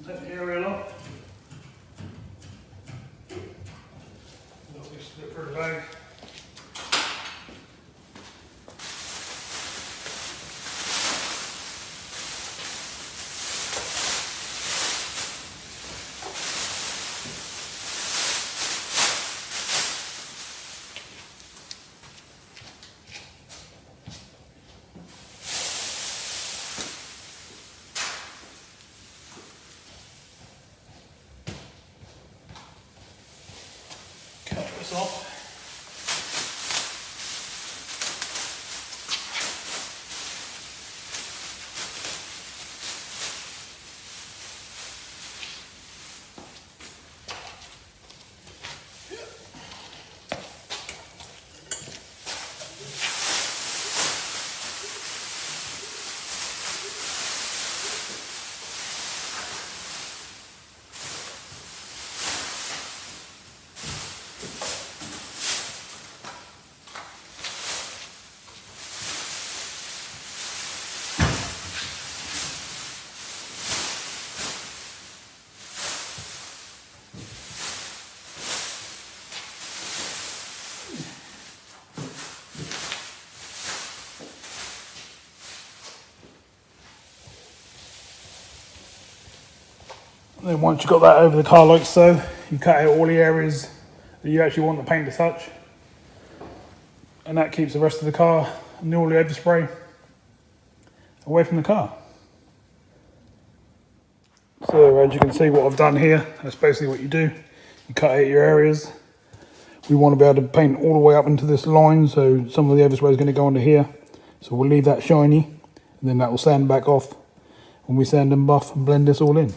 Take the aerial off. Little bit for the bag. Cut this off. And then once you've got that over the car like so, you cut out all the areas that you actually want the paint to touch. And that keeps the rest of the car and all the overspray away from the car. So as you can see what I've done here, that's basically what you do. You cut out your areas. We want to be able to paint all the way up into this line, so some of the overspray is going to go onto here. So we'll leave that shiny, and then that will sand back off when we sand and buff and blend this all in.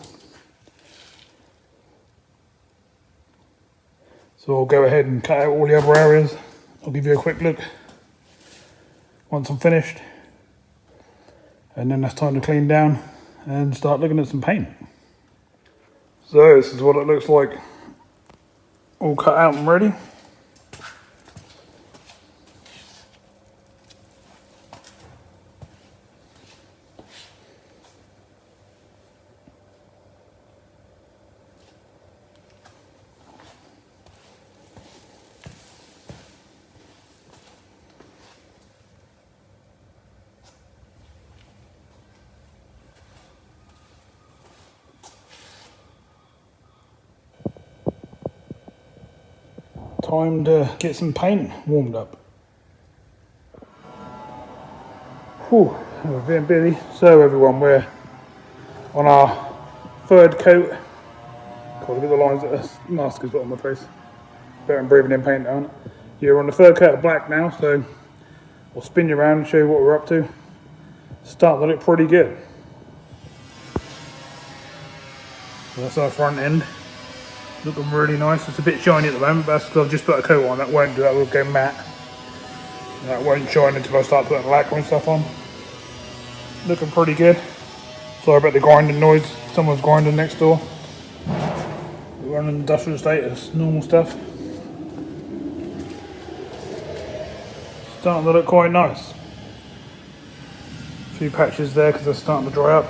So I'll go ahead and cut out all the other areas. I'll give you a quick look once I'm finished. And then that's time to clean down and start looking at some paint. So this is what it looks like, all cut out and ready. time to get some paint warmed up. Whew, we're being busy. So everyone, we're on our third coat. God, look at the lines that the mask has got on my face. Better than breathing in paint, aren't it? Yeah, we're on the third coat of black now, so we'll spin you around and show you what we're up to. Starting to look pretty good. So that's our front end. Looking really nice. It's a bit shiny at the moment, but that's because I've just put a coat on. That won't do, that will go matte. And that won't shine until I start putting lacquer and stuff on. Looking pretty good. Sorry about the grinding noise. Someone's grinding next door. We're on an industrial estate, it's normal stuff. Starting to look quite nice. A few patches there because they're starting to dry up.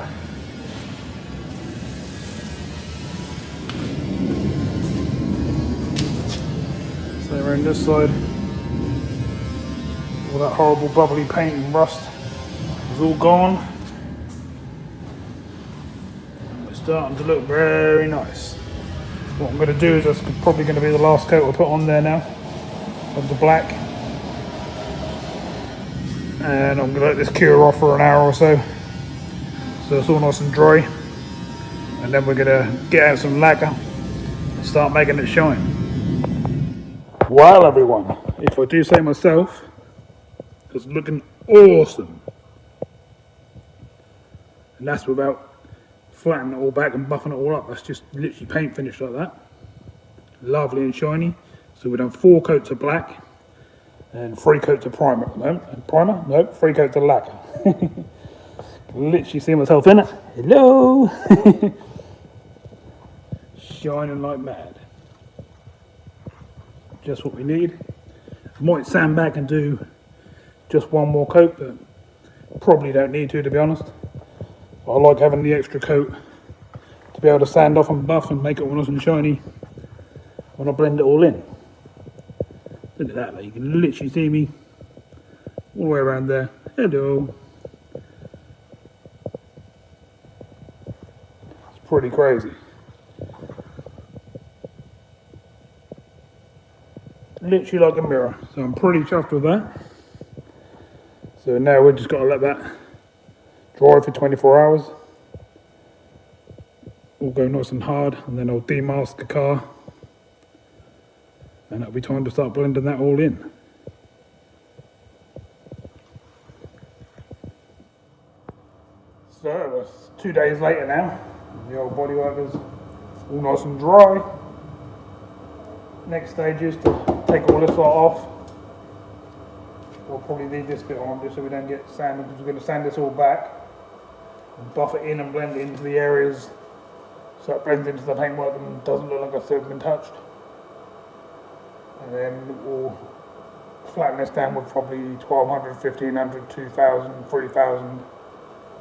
So around this side, all that horrible bubbly paint and rust is all gone. And it's starting to look very nice. What I'm going to do is that's probably going to be the last coat I'll put on there now of the black. And I'm going to let this cure off for an hour or so. So it's all nice and dry. And then we're going to get out some lacquer and start making it shine. Well everyone, if I do say myself, it's looking awesome. And that's without flattening it all back and buffing it all up. That's just literally paint finish like that. Lovely and shiny. So we've done 4 coats of black and 3 coats of primer at the moment. Primer? Nope, 3 coats of lacquer. Literally see myself in it. Hello! Shining like mad. Just what we need. I might sand back and do just 1 more coat, but probably don't need to be honest. But I like having the extra coat to be able to sand off and buff and make it all nice and shiny when I blend it all in. Look at that, mate. You can literally see me all the way around there. Hello. It's pretty crazy. Literally like a mirror, so I'm pretty chuffed with that. So now we've just got to let that dry for 24 hours. All go nice and hard, and then I'll demask the car, and it'll be time to start blending that all in. So it's 2 days later now. The old Bodywork is all nice and dry. Next stage is to take all this lot off. We'll probably leave this bit on just so we don't get sand, because we're going to sand this all back and buff it in and blend it into the areas so it blends into the paintwork and doesn't look like it's still been touched. And then we'll flatten this down with probably 1200, 1500, 2000, 3000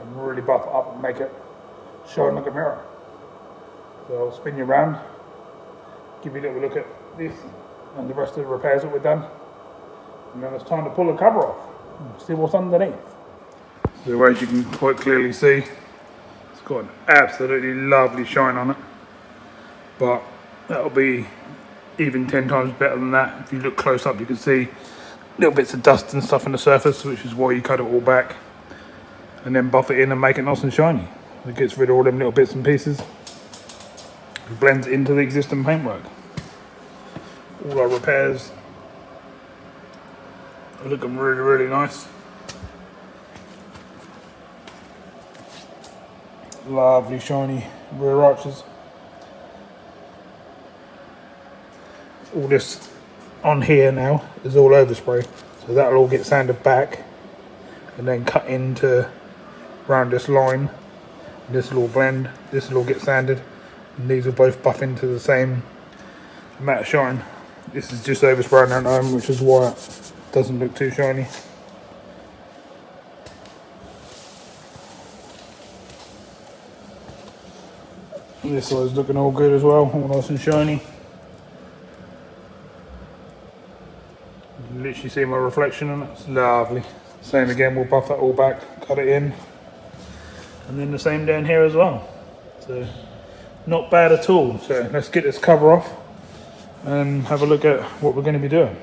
and really buff it up and make it shine like a mirror. So I'll spin you around, give you a little look at this and the rest of the repairs that we've done, and then it's time to pull the cover off and see what's underneath. So as you can quite clearly see, it's got an absolutely lovely shine on it, but that'll be even 10 times better than that. If you look close up, you can see little bits of dust and stuff on the surface, which is why you cut it all back and then buff it in and make it nice and shiny. It gets rid of all them little bits and pieces and blends it into the existing paintwork. All our repairs are looking really, really nice. Lovely shiny rear arches. All this on here now is all overspray, so that'll all get sanded back and then cut into around this line. This will all blend, this will all get sanded, and these will both buff into the same matte shine. This is just overspraying at home, which is why it doesn't look too shiny. And this side's looking all good as well, all nice and shiny. You can literally see my reflection on it, it's lovely. Same again, we'll buff that all back, cut it in. And then the same down here as well. So, not bad at all. So let's get this cover off and have a look at what we're going to be doing.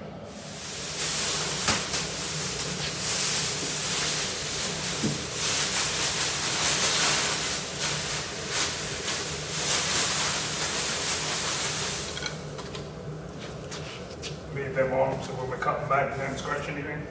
Leave them on so when we're cutting back they don't scratch anything.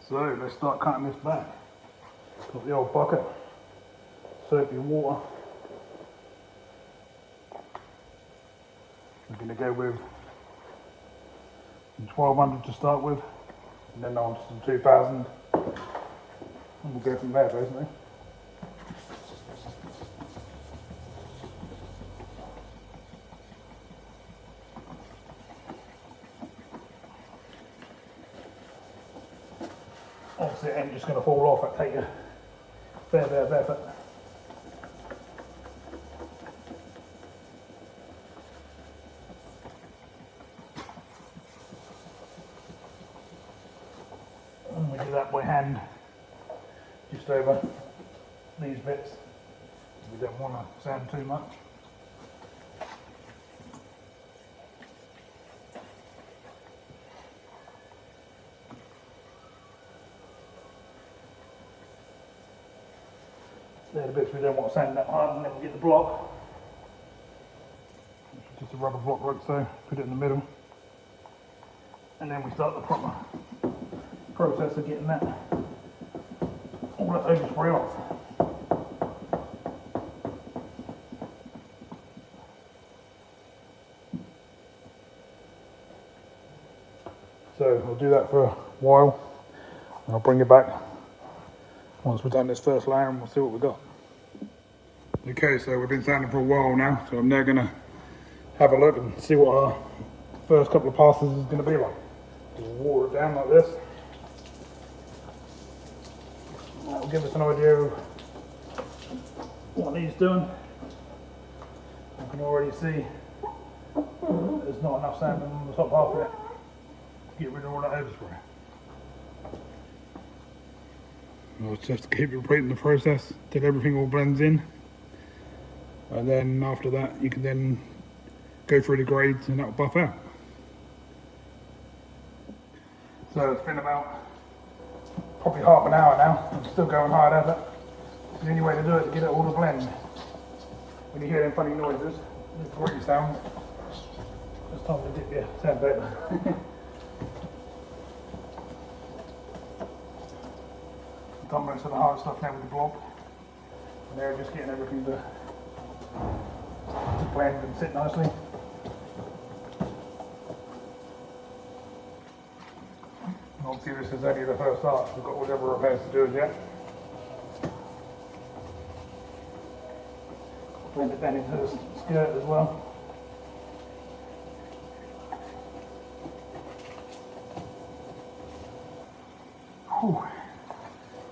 So let's start cutting this back. Got the old bucket, soapy water. We're going to go with 1200 to start with, and then on to some 2000, and we'll go from there basically. Obviously it ain't just going to fall off, it'll take a fair bit of effort. And we do that by hand, just over these bits. We don't want to sand too much. They're the bits we don't want to sand that hard, and then we get the block. Just a rubber block like so, put it in the middle. And then we start the proper process of getting that all that overspray off. So we'll do that for a while, and I'll bring it back once we've done this first layer and we'll see what we've got. Okay, so we've been sanding for a while now, so I'm now going to have a look and see what our first couple of passes is going to be like. Just water it down like this. That'll give us an idea of what needs doing. I can already see there's not enough sand on the top half of it to get rid of all that overspray. We'll just keep repeating the process till everything all blends in, and then after that you can then go through the grades and that'll buff out. So it's been about probably half an hour now. I'm still going hard at it. The only way to do it is to get it all to blend. When you hear them funny noises, the great sound, it's time to dip your sandpaper. Done most of the hard stuff now with the block, and they're just getting everything to blend and sit nicely. And obviously this is only the first arch, we've got whatever repairs to do as yet. Blend it down into the skirt as well. Whew.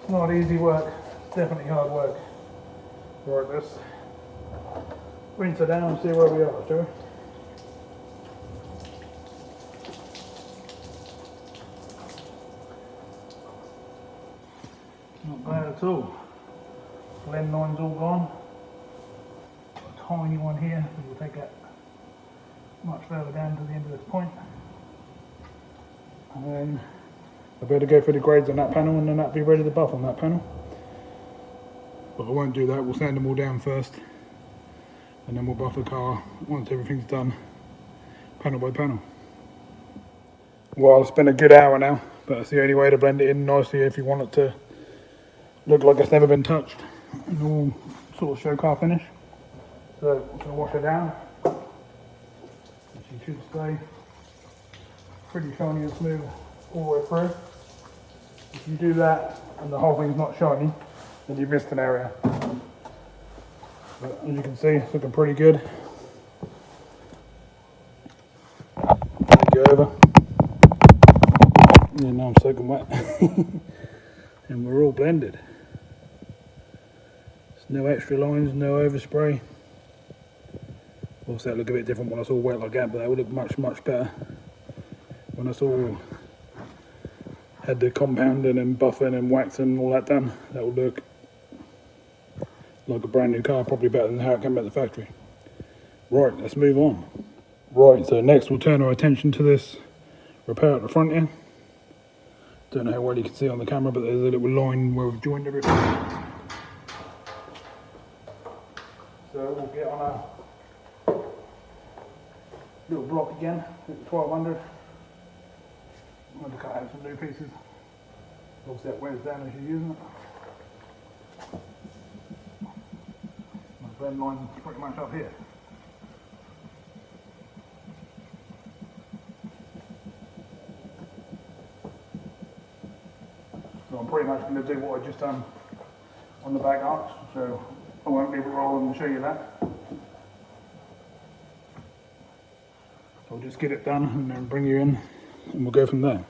It's not easy work, it's definitely hard work. Right, let's rinse it down and see where we are, shall we? Not bad at all. Blend line's all gone. Got a tiny one here, so we'll take that much further down to the end of this point. And then I better go through the grades on that panel, and then that'll be ready to buff on that panel. But I won't do that, we'll sand them all down first, and then we'll buff the car once everything's done, panel by panel. Well, it's been a good hour now, but it's the only way to blend it in nicely if you want it to look like it's never been touched and all sort of show car finish. So I'm going to wash it down. She should stay pretty shiny and smooth all the way through. If you do that and the whole thing's not shiny, then you've missed an area. But as you can see, it's looking pretty good. Go over. Yeah, now I'm soaking wet. And we're all blended. There's no extra lines, no overspray. Obviously that'll look a bit different when it's all wet like that, but that will look much, much better when it's all had the compounding and buffing and waxing and all that done. That will look like a brand new car, probably better than how it came out of the factory. Right, let's move on. Right, so next we'll turn our attention to this repair at the front here. Don't know how well you can see on the camera, but there's a little line where we've joined everything. So we'll get on a little block again, at the 1200. I'm going to cut out some new pieces. Obviously that wears down as you're using it. My blend line's pretty much up here. So I'm pretty much going to do what I just done on the back arch, so I won't leave it rolling and show you that. I'll just get it done and then bring you in and we'll go from there.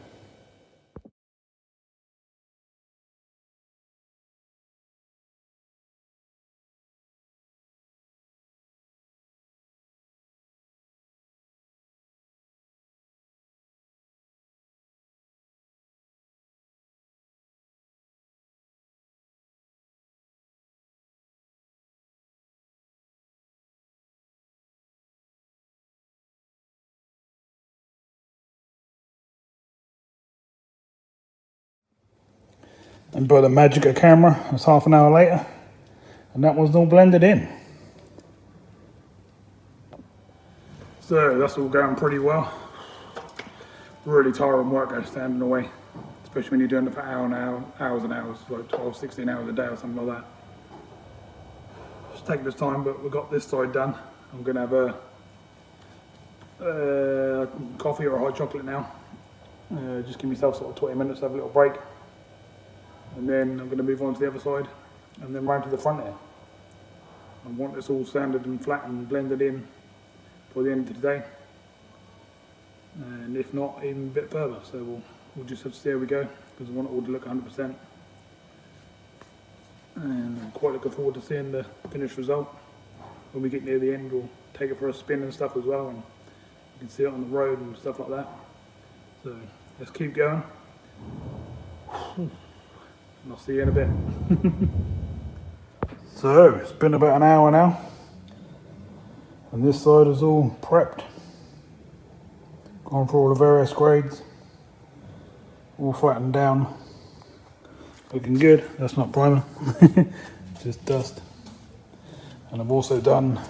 And by the magic of camera, it's half an hour later, and that one's all blended in. So that's all going pretty well. Really tiring work going standing away, especially when you're doing it for hours and hours, like 12, 16 hours a day or something like that. It's taking this time, but we've got this side done. I'm going to have a coffee or a hot chocolate now. Just give myself sort of 20 minutes to have a little break. And then I'm going to move on to the other side and then round to the front here. I want this all sanded and flat and blended in by the end of the day. And if not, even a bit further. So we'll just have to see how we go, because I want it all to look 100%. And I'm quite looking forward to seeing the finished result. When we get near the end, we'll take it for a spin and stuff as well, and you can see it on the road and stuff like that. So let's keep going. I'll see you in a bit. So it's been about an hour now, and this side is all prepped. Gone for all the various grades, all flattened down. Looking good. That's not primer, just dust. And I've also done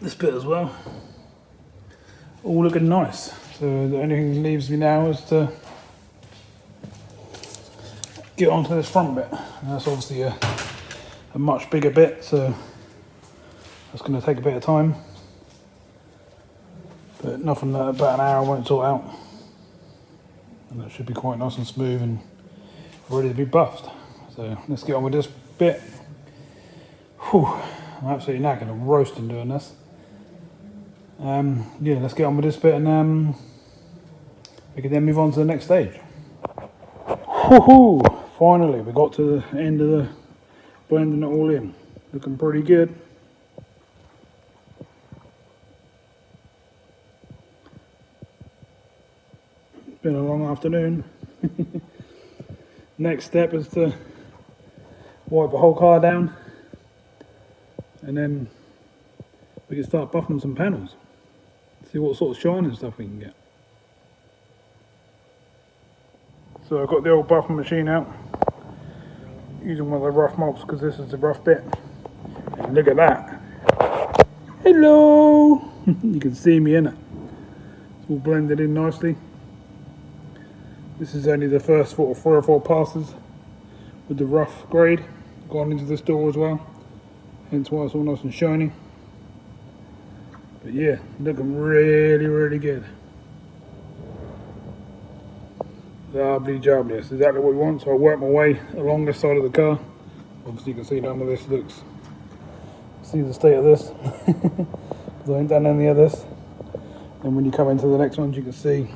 this bit as well. All looking nice. So the only thing that leaves me now is to get onto this front bit. And that's obviously a much bigger bit, so that's going to take a bit of time. But nothing that about an hour won't sort out. And that should be quite nice and smooth and ready to be buffed. So let's get on with this bit. Whew, I'm absolutely knackered. I'm roasting doing this. Yeah, let's get on with this bit and we can then move on to the next stage. Woohoo! Finally, we got to the end of the blending it all in. Looking pretty good. It's been a long afternoon. Next step is to wipe the whole car down, and then we can start buffing some panels. See what sort of shine and stuff we can get. So I've got the old buffing machine out. using one of the rough mops because this is the rough bit. And look at that. Hello! You can see me in it. It's all blended in nicely. This is only the first sort of 3 or 4 passes with the rough grade gone into this door as well. Hence why it's all nice and shiny. But yeah, looking really, really good. Lovely jubbly. That's exactly what we want. So I work my way along this side of the car. Obviously you can see none of this looks. See the state of this. Because I ain't done any of this. And when you come into the next ones you can see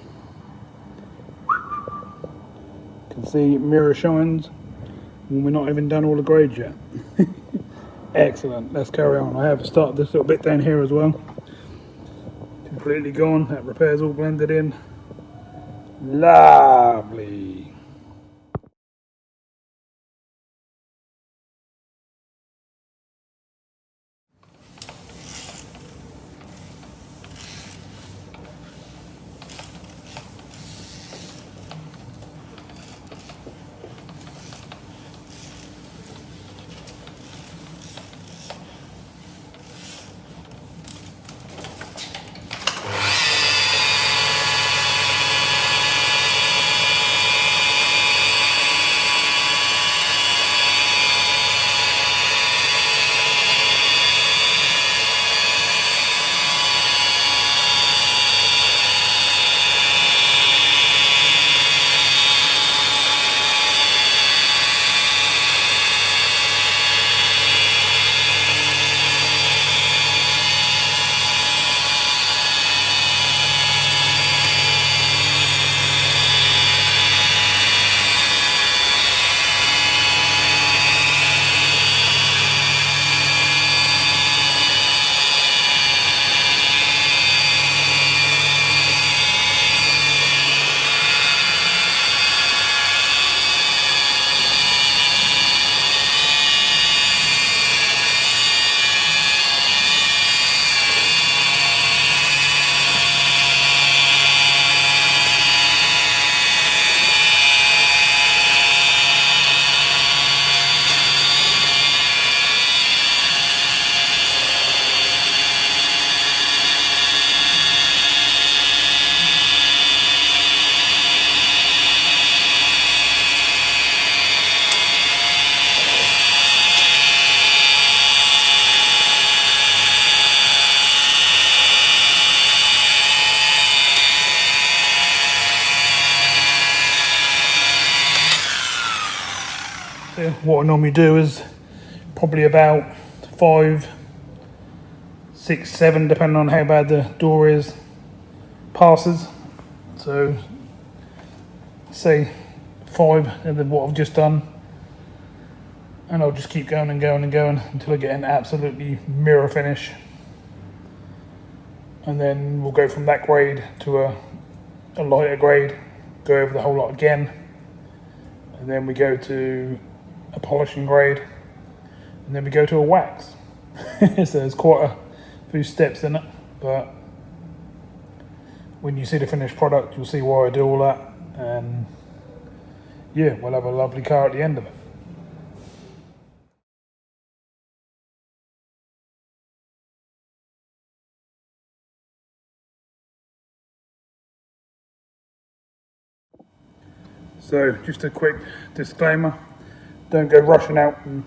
mirror shines when we're not even done all the grades yet. Excellent, let's carry on. I have started this little bit down here as well. Completely gone, that repair's all blended in. Lovely. So what I normally do is probably about 5, 6, 7, depending on how bad the door is, passes. So say 5 and then what I've just done, and I'll just keep going and going and going until I get an absolutely mirror finish, and then we'll go from that grade to a lighter grade, go over the whole lot again, and then we go to a polishing grade, and then we go to a wax. So there's quite a few steps in it, but when you see the finished product you'll see why I do all that, and yeah, we'll have a lovely car at the end of it. So just a quick disclaimer, don't go rushing out and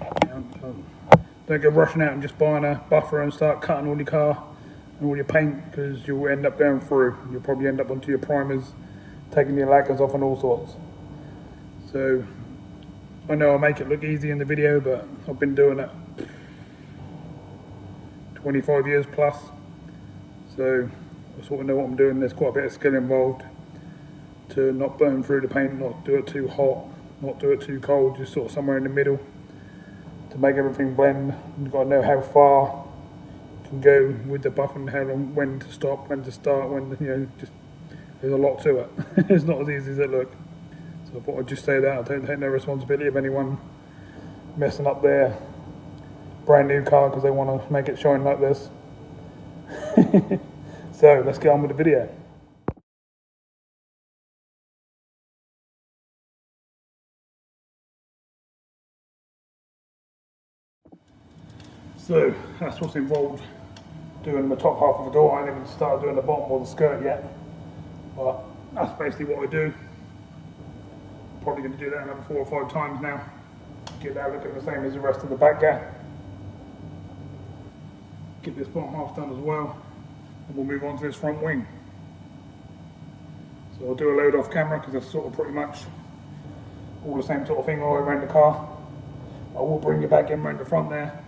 just buying a buffer and start cutting all your car and all your paint, because you'll end up going through. You'll probably end up onto your primers, taking your lacquers off and all sorts. So I know I make it look easy in the video, but I've been doing it 25 years plus, so I sort of know what I'm doing. There's quite a bit of skill involved to not burn through the paint, not do it too hot, not do it too cold, just sort of somewhere in the middle to make everything blend. You've got to know how far you can go with the buff and how long, when to stop, when to start, when, you know, just there's a lot to it. It's not as easy as it looks. So I thought I'd just say that. I don't take no responsibility of anyone messing up their brand new car because they want to make it shine like this. So let's get on with the video. So that's what's involved doing the top half of the door. I haven't even started doing the bottom or the skirt yet, but that's basically what I do. Probably going to do that another 4 or 5 times now. Get that looking the same as the rest of the back gap. Get this bottom half done as well, and we'll move on to this front wing. So I'll do a load off camera because that's sort of pretty much all the same sort of thing all the way around the car. I will bring you back in around the front there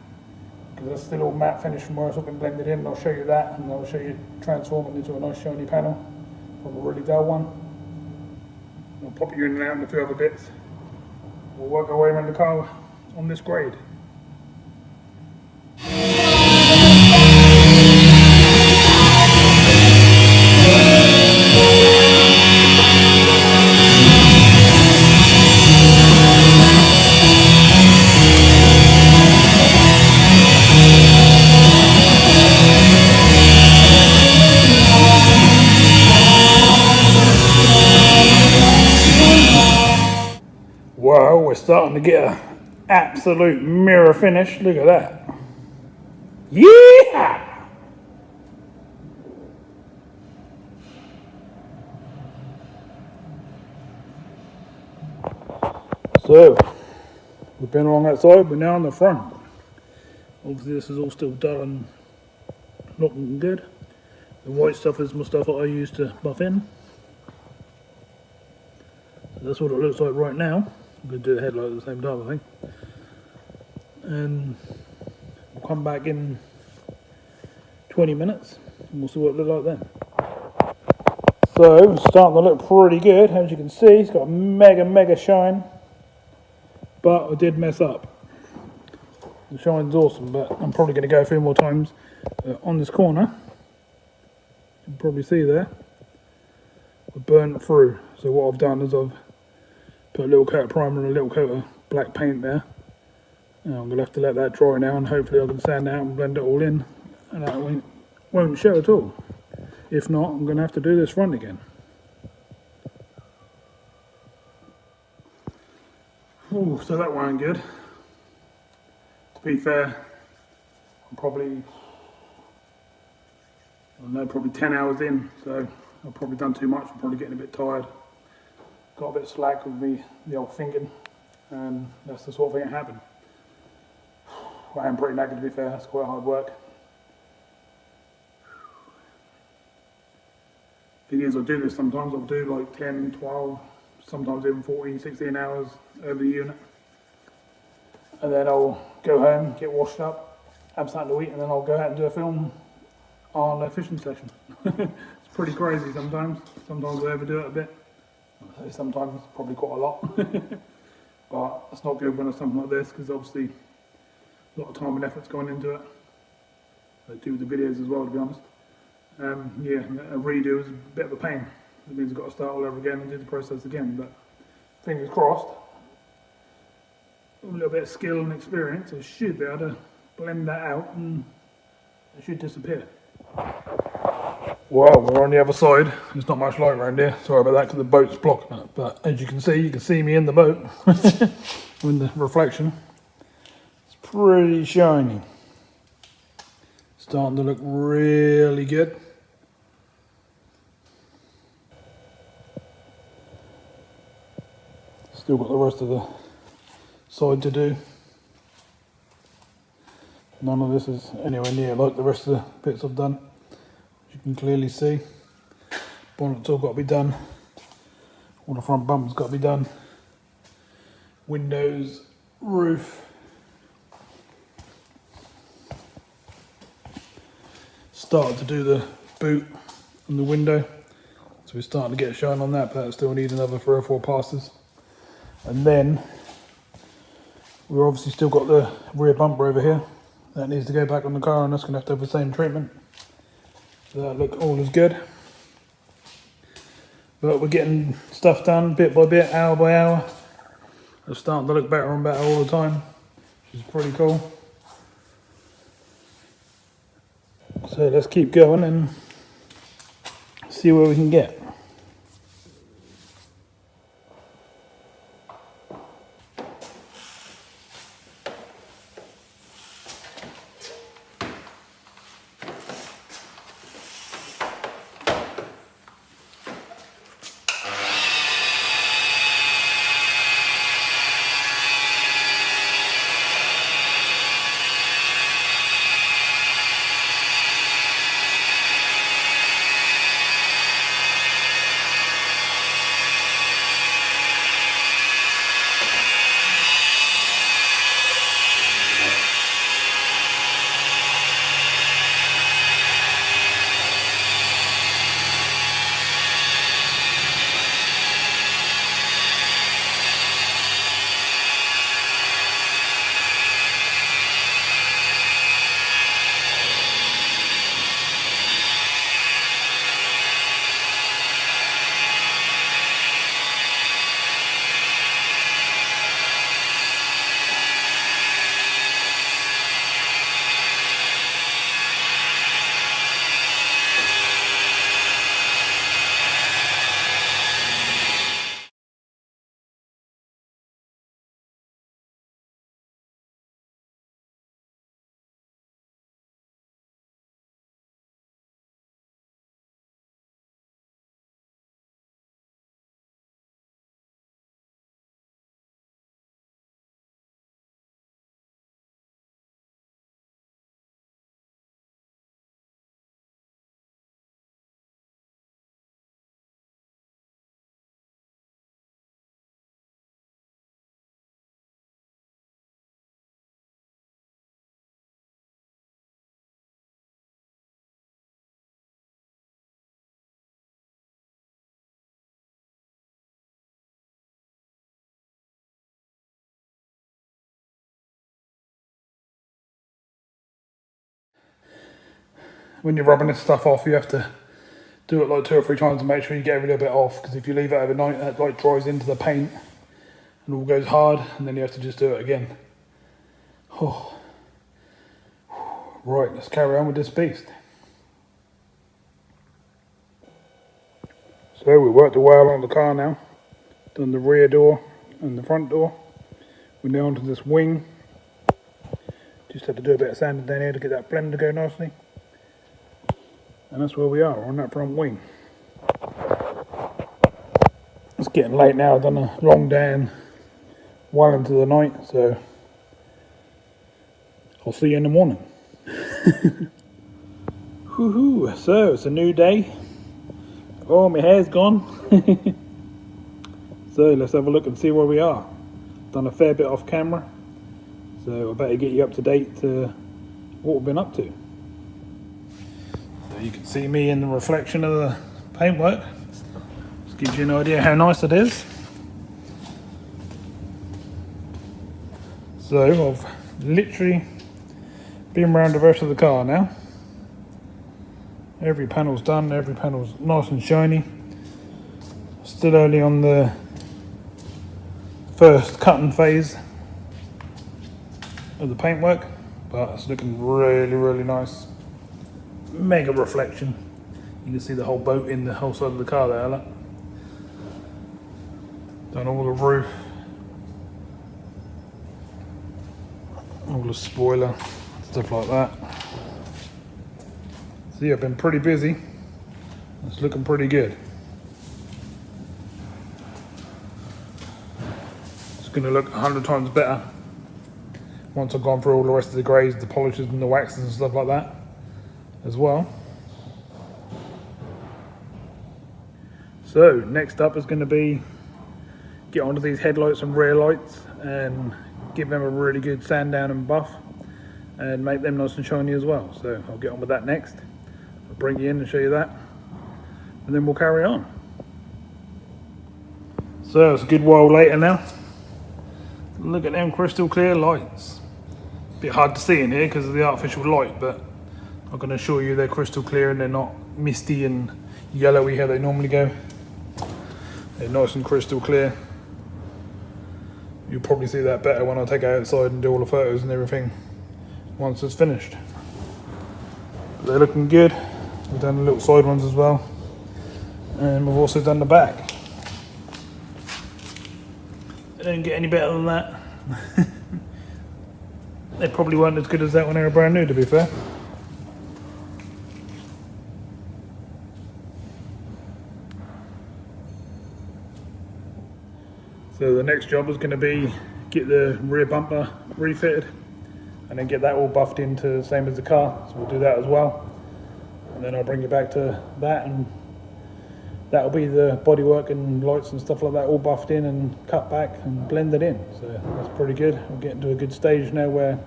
because that's still all matte finish from where it's all been blended in. I'll show you that, and I'll show you transforming into a nice shiny panel from a really dull one. I'll pop you in and out and a few other bits. We'll work our way around the car on this grade. Wow, we're starting to get an absolute mirror finish. Look at that. Yeah! So, we've been along that side, we're now on the front. Obviously this is all still dull and not looking good. The white stuff is my stuff that I use to buff in. So that's what it looks like right now. I'm going to do the headlight at the same time, I think. And we'll come back in 20 minutes and we'll see what it looks like then. So it's starting to look pretty good. As you can see, it's got a mega shine. But I did mess up. The shine's awesome, but I'm probably going to go a few more times on this corner. You can probably see there. I burned through. So what I've done is I've put a little coat of primer and a little coat of black paint there. And I'm going to have to let that dry now, and hopefully I can sand it out and blend it all in, and that won't show at all. If not, I'm going to have to do this front again. Ooh, so that weren't good. To be fair, I'm probably, I don't know, probably 10 hours in, so I've probably done too much. I'm probably getting a bit tired. Got a bit slack with the old thinking, and that's the sort of thing that happened. I am pretty knackered, to be fair. That's quite hard work. Thing is, I do this sometimes. I'll do like 10, 12, sometimes even 14, 16 hours over the unit. And then I'll go home, get washed up, have something to eat, and then I'll go out and do a film on a fishing session. It's pretty crazy sometimes. Sometimes I overdo it a bit. Sometimes, probably quite a lot. But it's not good when it's something like this, because obviously a lot of time and effort's going into it. I do the videos as well, to be honest. Yeah, a redo is a bit of a pain. It means I've got to start all over again and do the process again, but fingers crossed. With a little bit of skill and experience, I should be able to blend that out and it should disappear. Well, we're on the other side. There's not much light around here. Sorry about that, because the boat's blocking it. But as you can see me in the boat in the reflection. It's pretty shiny. Starting to look really good. Still got the rest of the side to do. None of this is anywhere near like the rest of the bits I've done. As you can clearly see, bonnet's all got to be done. All the front bumpers got to be done. Windows, roof. Started to do the boot and the window, so we're starting to get a shine on that, but that still needs another 3 or 4 passes. And then we've obviously still got the rear bumper over here that needs to go back on the car, and that's going to have the same treatment. So that look all is good, but we're getting stuff done bit by bit, hour by hour. It's starting to look better and better all the time, which is pretty cool. So let's keep going and see where we can get. when you're rubbing this stuff off, you have to do it like 2 or 3 times to make sure you get every little bit off, because if you leave it overnight, that like dries into the paint and all goes hard, and then you have to just do it again. Oh. Right, let's carry on with this beast. So we worked a while on the car now, done the rear door and the front door. We're now onto this wing. Just had to do a bit of sanding down here to get that blend to go nicely. And that's where we are, on that front wing. It's getting late now, I've done a long day and well into the night, so I'll see you in the morning. Woohoo, so it's a new day. Oh, my hair's gone. So let's have a look and see where we are. Done a fair bit off camera, so I better get you up to date to what we've been up to. So you can see me in the reflection of the paintwork. Just gives you an idea how nice it is. So I've literally been around the rest of the car now. Every panel's done, every panel's nice and shiny. Still only on the first cutting phase of the paintwork, but it's looking really, really nice. Mega reflection. You can see the whole boat in the whole side of the car there, look. Done all the roof, all the spoiler, stuff like that. So yeah, I've been pretty busy. It's looking pretty good. It's going to look 100 times better once I've gone through all the rest of the greys, the polishes and the waxes and stuff like that as well. So next up is going to be get onto these headlights and rear lights and give them a really good sand down and buff and make them nice and shiny as well. So I'll get on with that next. I'll bring you in and show you that, and then we'll carry on. So it's a good while later now. Look at them crystal clear lights. Bit hard to see in here because of the artificial light, but I can assure you they're crystal clear and they're not misty and yellowy how they normally go. They're nice and crystal clear. You'll probably see that better when I take it outside and do all the photos and everything once it's finished. But they're looking good. We've done the little side ones as well, and we've also done the back. They don't get any better than that. They probably weren't as good as that when they were brand new, to be fair. So the next job is going to be get the rear bumper refitted and then get that all buffed into the same as the car. So we'll do that as well. And then I'll bring you back to that, and that'll be the bodywork and lights and stuff like that all buffed in and cut back and blended in. So that's pretty good. We're getting to a good stage now where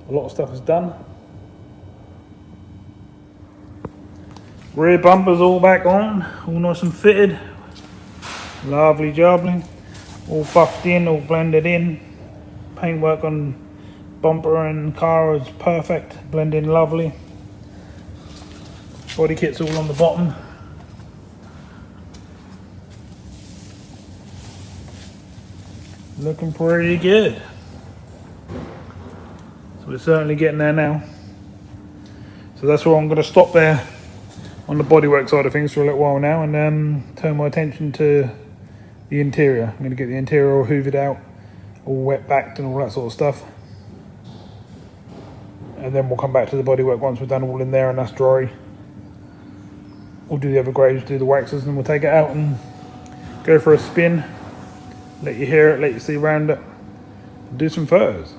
a lot of stuff is done. Rear bumper's all back on, all nice and fitted. Lovely jubbly. All buffed in, all blended in. Paintwork on bumper and car is perfect, blend in lovely. Body kit's all on the bottom. Looking pretty good. So we're certainly getting there now. So that's where I'm going to stop there on the bodywork side of things for a little while now, and then turn my attention to the interior. I'm going to get the interior all hoovered out, all wet backed and all that sort of stuff. And then we'll come back to the bodywork once we've done all in there and that's dry. We'll do the other greys, do the waxes, and we'll take it out and go for a spin. Let you hear it, let you see around it, and do some photos.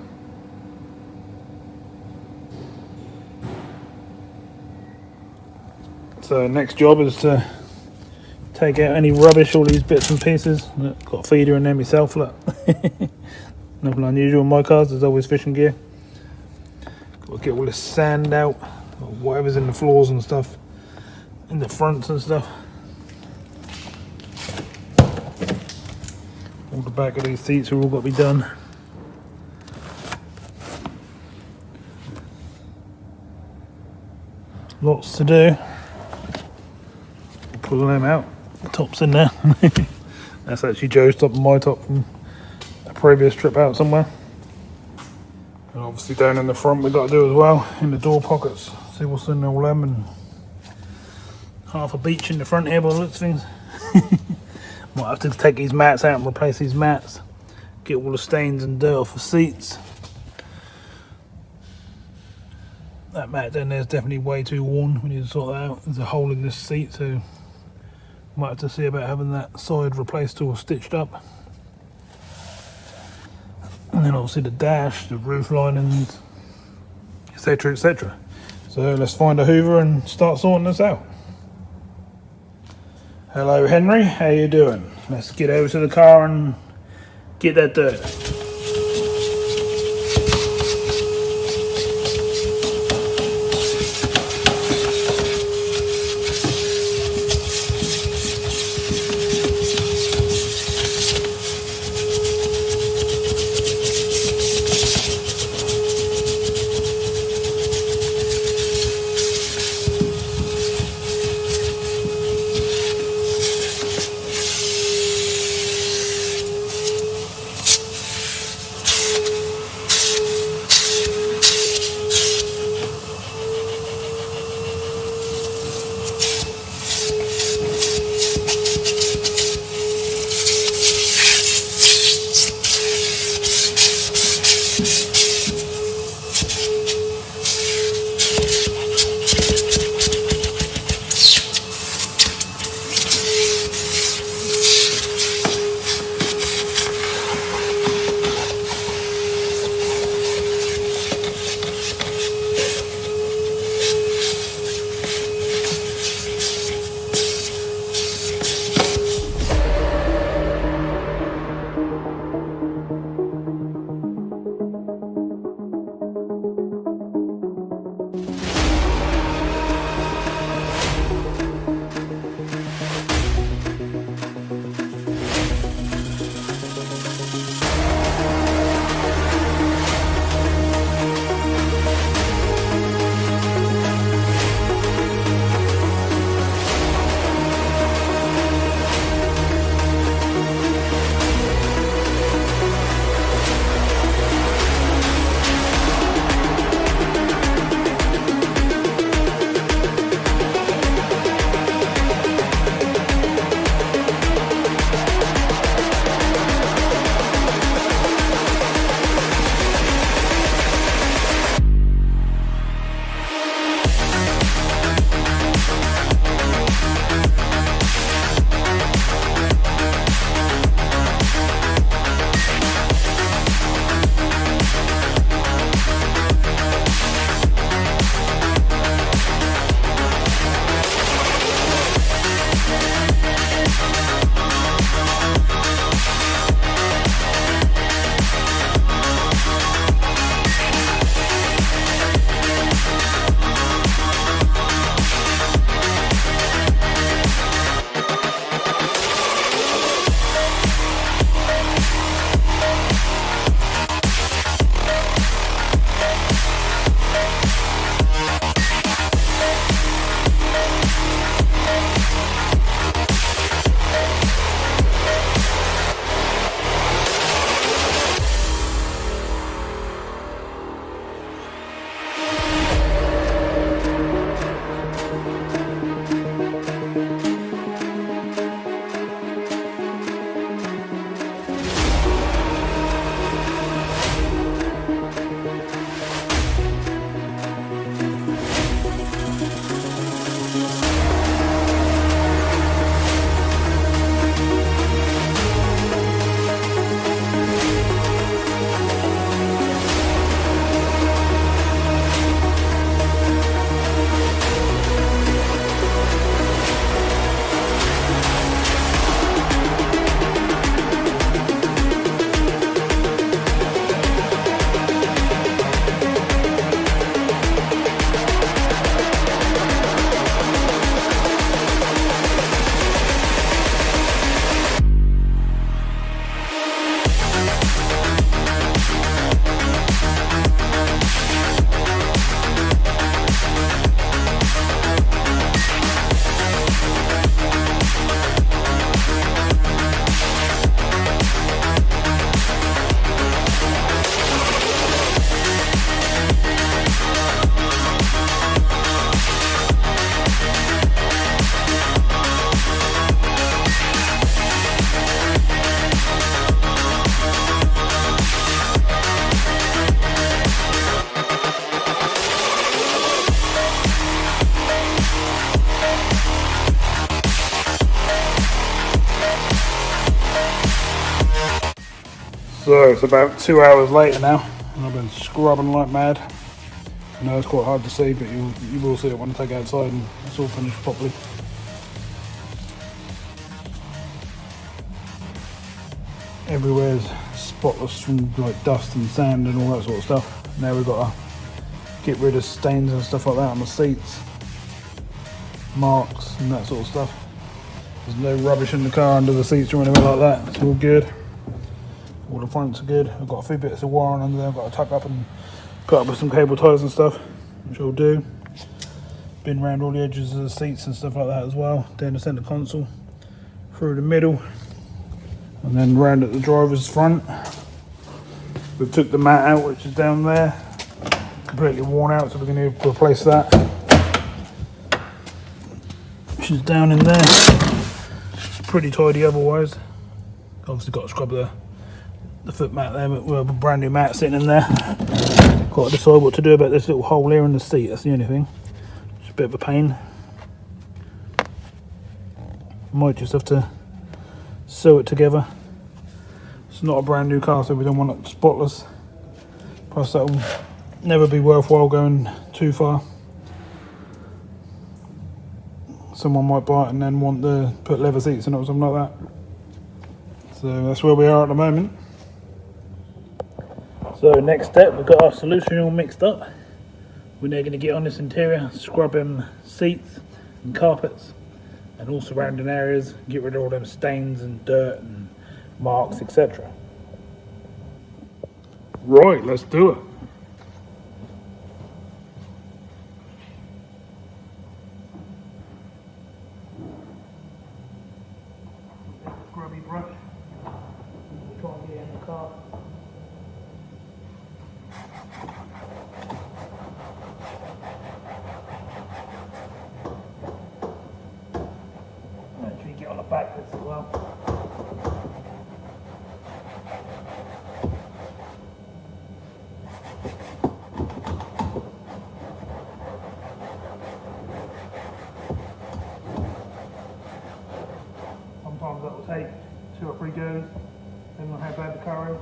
So next job is to take out any rubbish, all these bits and pieces. Look, got a feeder in there myself, look. Nothing unusual in my cars, there's always fishing gear. Got to get all this sand out, or whatever's in the floors and stuff, in the fronts and stuff. All the back of these seats are all got to be done. Lots to do. Pull them out. The top's in there. That's actually Joe's top and my top from a previous trip out somewhere. And obviously down in the front we've got to do as well, in the door pockets. See what's in all them, and half a beach in the front here by the looks of things. Might have to take these mats out and replace these mats. Get all the stains and dirt off the seats. That mat down there is definitely way too worn. We need to sort that out. There's a hole in this seat, so might have to see about having that side replaced or stitched up. And then obviously the dash, the roof linings, etc, etc. So let's find a hoover and start sorting this out. Hello Henry, how you doing? Let's get over to the car and get that dirt. So it's about 2 hours later now, and I've been scrubbing like mad. I know it's quite hard to see, but you will see it when I take it outside and it's all finished properly. Everywhere's spotless from like dust and sand and all that sort of stuff. Now we've got to get rid of stains and stuff like that on the seats, marks and that sort of stuff. There's no rubbish in the car under the seats or anything like that. It's all good. All the fronts are good. I've got a few bits of wiring under there I've got to tuck up and put up with some cable ties and stuff, which I'll do. Been around all the edges of the seats and stuff like that as well. Down the centre console, through the middle, and then round at the driver's front. We've took the mat out, which is down there, completely worn out, so we're going to replace that, which is down in there. It's pretty tidy otherwise. Obviously got to scrub the foot mat there, but we have a brand new mat sitting in there. Got to decide what to do about this little hole here in the seat, that's the only thing. It's a bit of a pain. Might just have to sew it together. It's not a brand new car, so we don't want it spotless. Plus that'll never be worthwhile going too far. Someone might buy it and then want to put leather seats in it or something like that. So that's where we are at the moment. So next step, we've got our solution all mixed up. We're now going to get on this interior, scrubbing seats and carpets and all surrounding areas, get rid of all them stains and dirt and marks, etc. Right, let's do it. Scrubby brush. Try and get it in the car. Make sure you get on the back bits as well. Sometimes that will take 2 or 3 goes, depending on how bad the car is.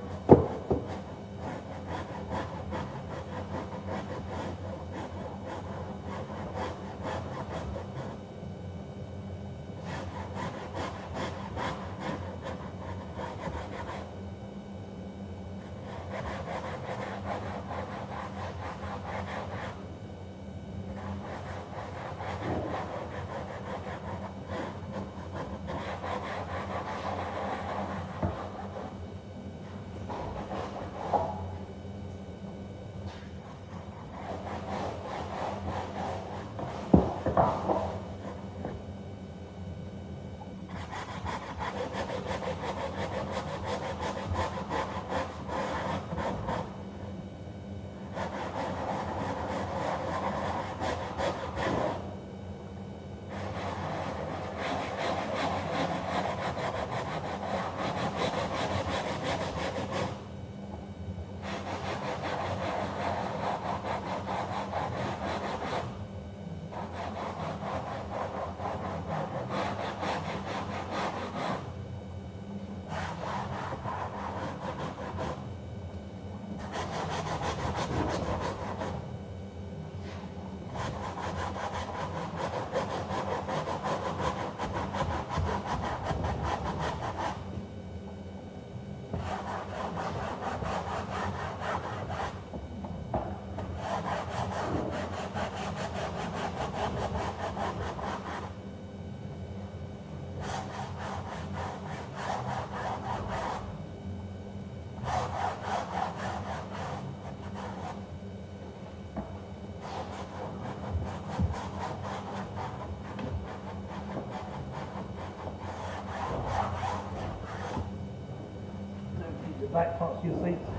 Back parts of your seats.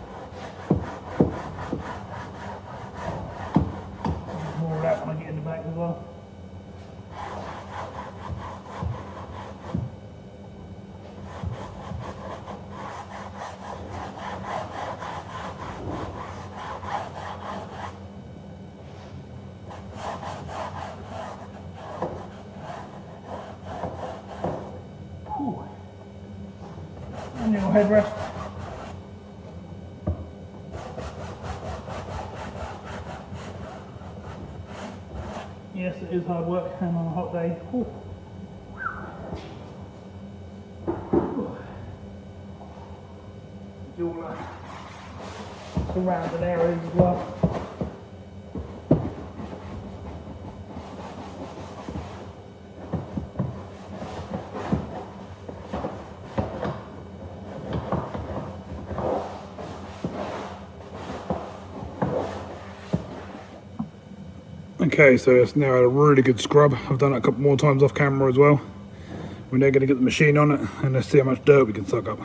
More of that when I get in the back as well. Whew. And your headrest. Yes, it is hard work, and on a hot day. Ooh. Do all that surrounding areas as well. Okay, so it's now had a really good scrub. I've done it a couple more times off camera as well. We're now going to get the machine on it and let's see how much dirt we can suck up.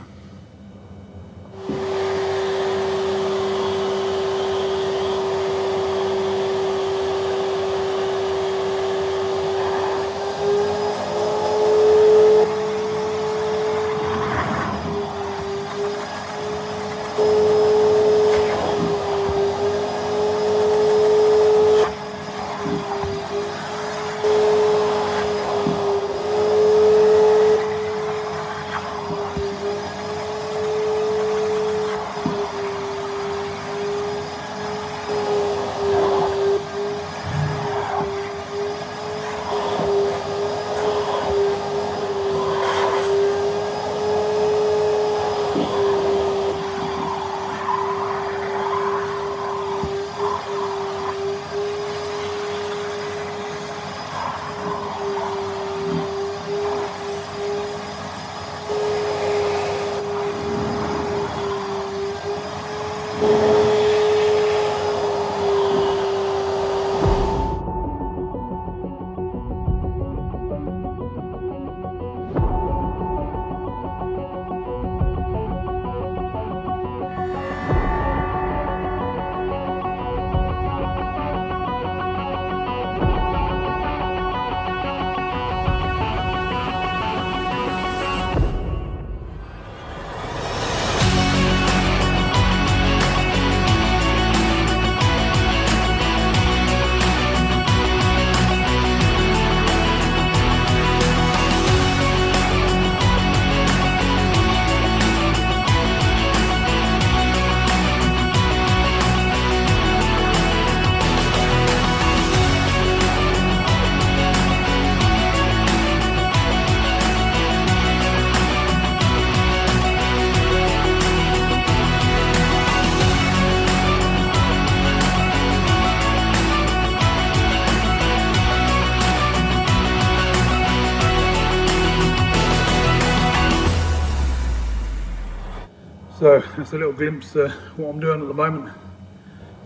So that's a little glimpse of what I'm doing at the moment.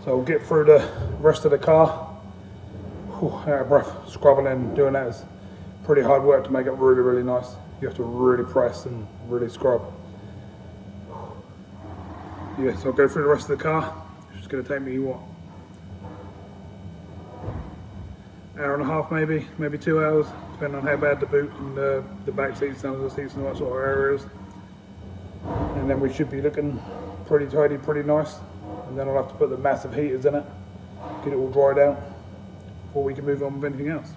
So I'll get through the rest of the car. Whew, out of breath, scrubbing and doing that is pretty hard work to make it really, really nice. You have to really press and really scrub. Yeah, so I'll go through the rest of the car. It's just going to take me, what, hour and a half maybe 2 hours, depending on how bad the boot and the back seats, under the seats and all that sort of areas. And then we should be looking pretty tidy, pretty nice. And then I'll have to put the massive heaters in it, get it all dried out before we can move on with anything else.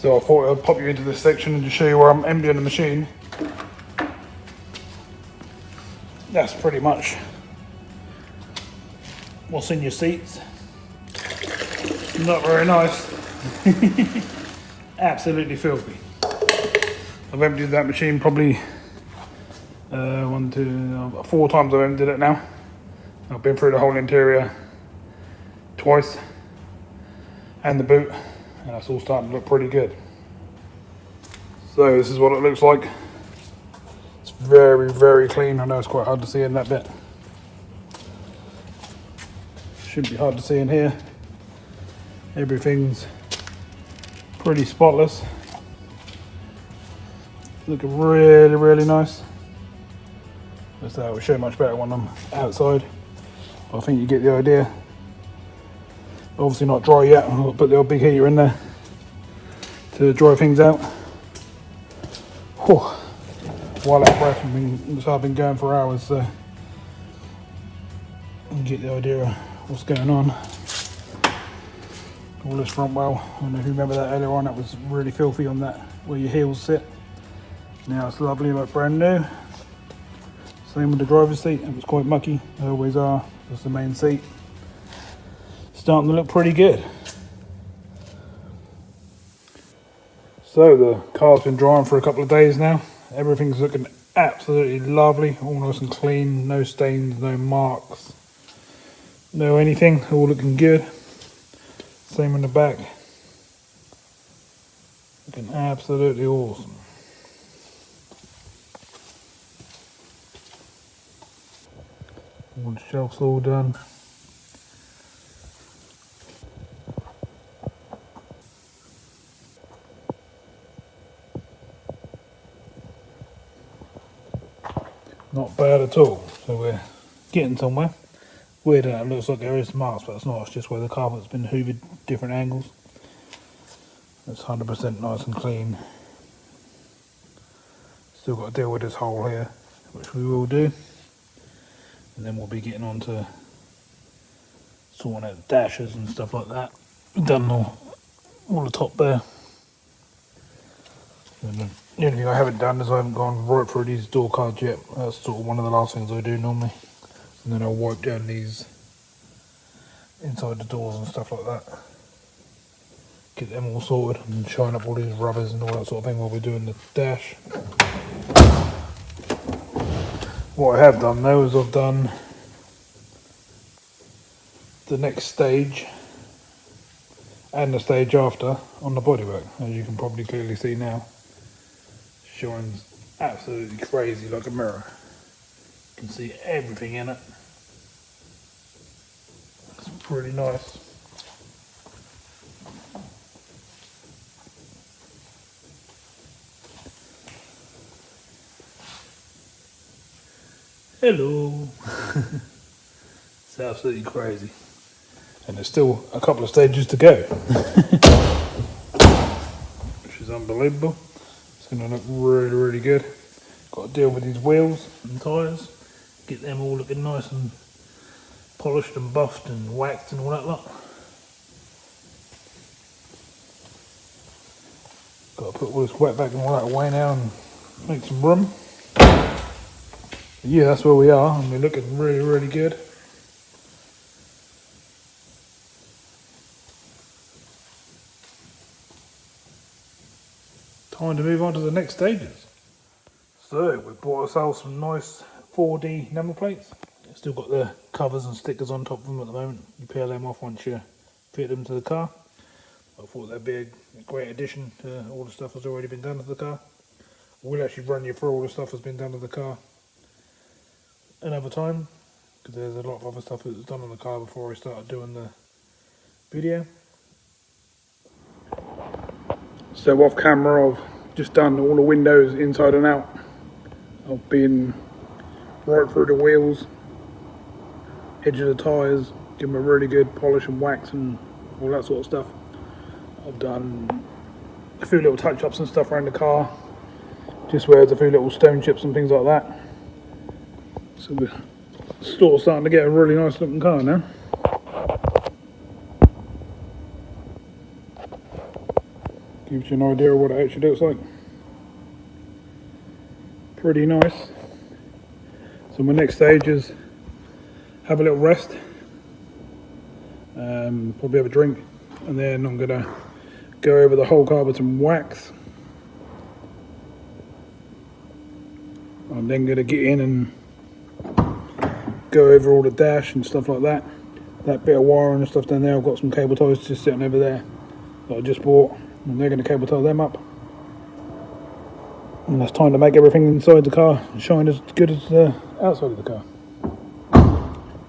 So I thought I'd pop you into this section and just show you where I'm emptying the machine. That's pretty much what's in your seats. Not very nice. Absolutely filthy. I've emptied that machine probably 4 times I've emptied it now. I've been through the whole interior twice and the boot. And that's all starting to look pretty good. So this is what it looks like. It's very, very clean. I know it's quite hard to see in that bit. Shouldn't be hard to see in here. Everything's pretty spotless. Looking really, really nice. That's how it will show much better when I'm outside. I think you get the idea. Obviously not dry yet. I'll put the old big heater in there to dry things out. Whew. While that breath, I've been going for hours, so you can get the idea of what's going on. All this front well, I don't know if you remember that earlier on, that was really filthy on that where your heels sit. Now it's lovely, like brand new. Same with the driver's seat, it was quite mucky, they always are. That's the main seat. Starting to look pretty good. So the car's been drying for a couple of days now. Everything's looking absolutely lovely, all nice and clean, no stains, no marks, no anything, all looking good. Same in the back, looking absolutely awesome. All the shelves all done. Not bad at all, so we're getting somewhere. Weird, it looks like there is marks, but it's not, it's just where the carpet's been hoovered different angles. It's 100% nice and clean. Still got to deal with this hole here, which we will do. And then we'll be getting on to sorting out the dashers and stuff like that. We've done all the top there. And the only thing I haven't done is I haven't gone right through these door cards yet. That's sort of one of the last things I do normally. And then I'll wipe down these inside the doors and stuff like that. Get them all sorted and shine up all these rubbers and all that sort of thing while we're doing the dash. What I have done though is I've done the next stage and the stage after on the bodywork, as you can probably clearly see now. Shines absolutely crazy like a mirror. You can see everything in it. It's pretty nice. Hello. It's absolutely crazy. And there's still a couple of stages to go. Which is unbelievable. It's going to look really, really good. Got to deal with these wheels and tyres. Get them all looking nice and polished and buffed and waxed and all that lot. Got to put all this wetback and all that away now and make some room. But yeah, that's where we are, and we're looking really, really good. Time to move on to the next stages. So we bought ourselves some nice 4D number plates. Still got the covers and stickers on top of them at the moment. You peel them off once you fit them to the car. I thought that'd be a great addition to all the stuff that's already been done to the car. We'll actually run you through all the stuff that's been done to the car another time, because there's a lot of other stuff that was done on the car before I started doing the video. So off camera I've just done all the windows inside and out. I've been right through the wheels, edge of the tyres, give them a really good polish and wax and all that sort of stuff. I've done a few little touch-ups and stuff around the car, just where there's a few little stone chips and things like that. So we're sort of starting to get a really nice looking car now. Gives you an idea of what it actually looks like. Pretty nice. So my next stage is have a little rest, probably have a drink, and then I'm going to go over the whole car with some wax. I'm then going to get in and go over all the dash and stuff like that. That bit of wire and stuff down there, I've got some cable ties just sitting over there that I just bought, and they're going to cable tie them up. And it's time to make everything inside the car shine as good as the outside of the car.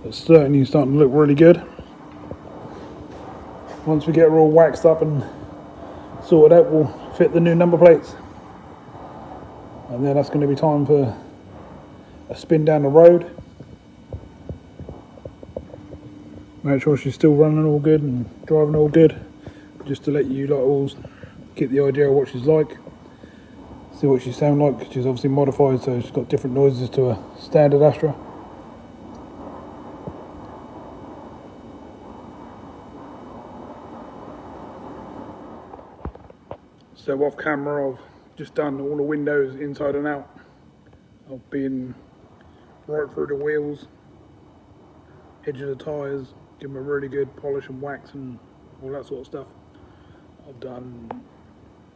It's certainly starting to look really good. Once we get it all waxed up and sorted out, we'll fit the new number plates. And then that's going to be time for a spin down the road. Make sure she's still running all good and driving all good, just to let you lot all get the idea of what she's like, see what she sounds like. She's obviously modified, so she's got different noises to a standard Astra. So off camera, I've just done all the windows inside and out. I've been right through the wheels, edge of the tyres, give them a really good polish and wax and all that sort of stuff. I've done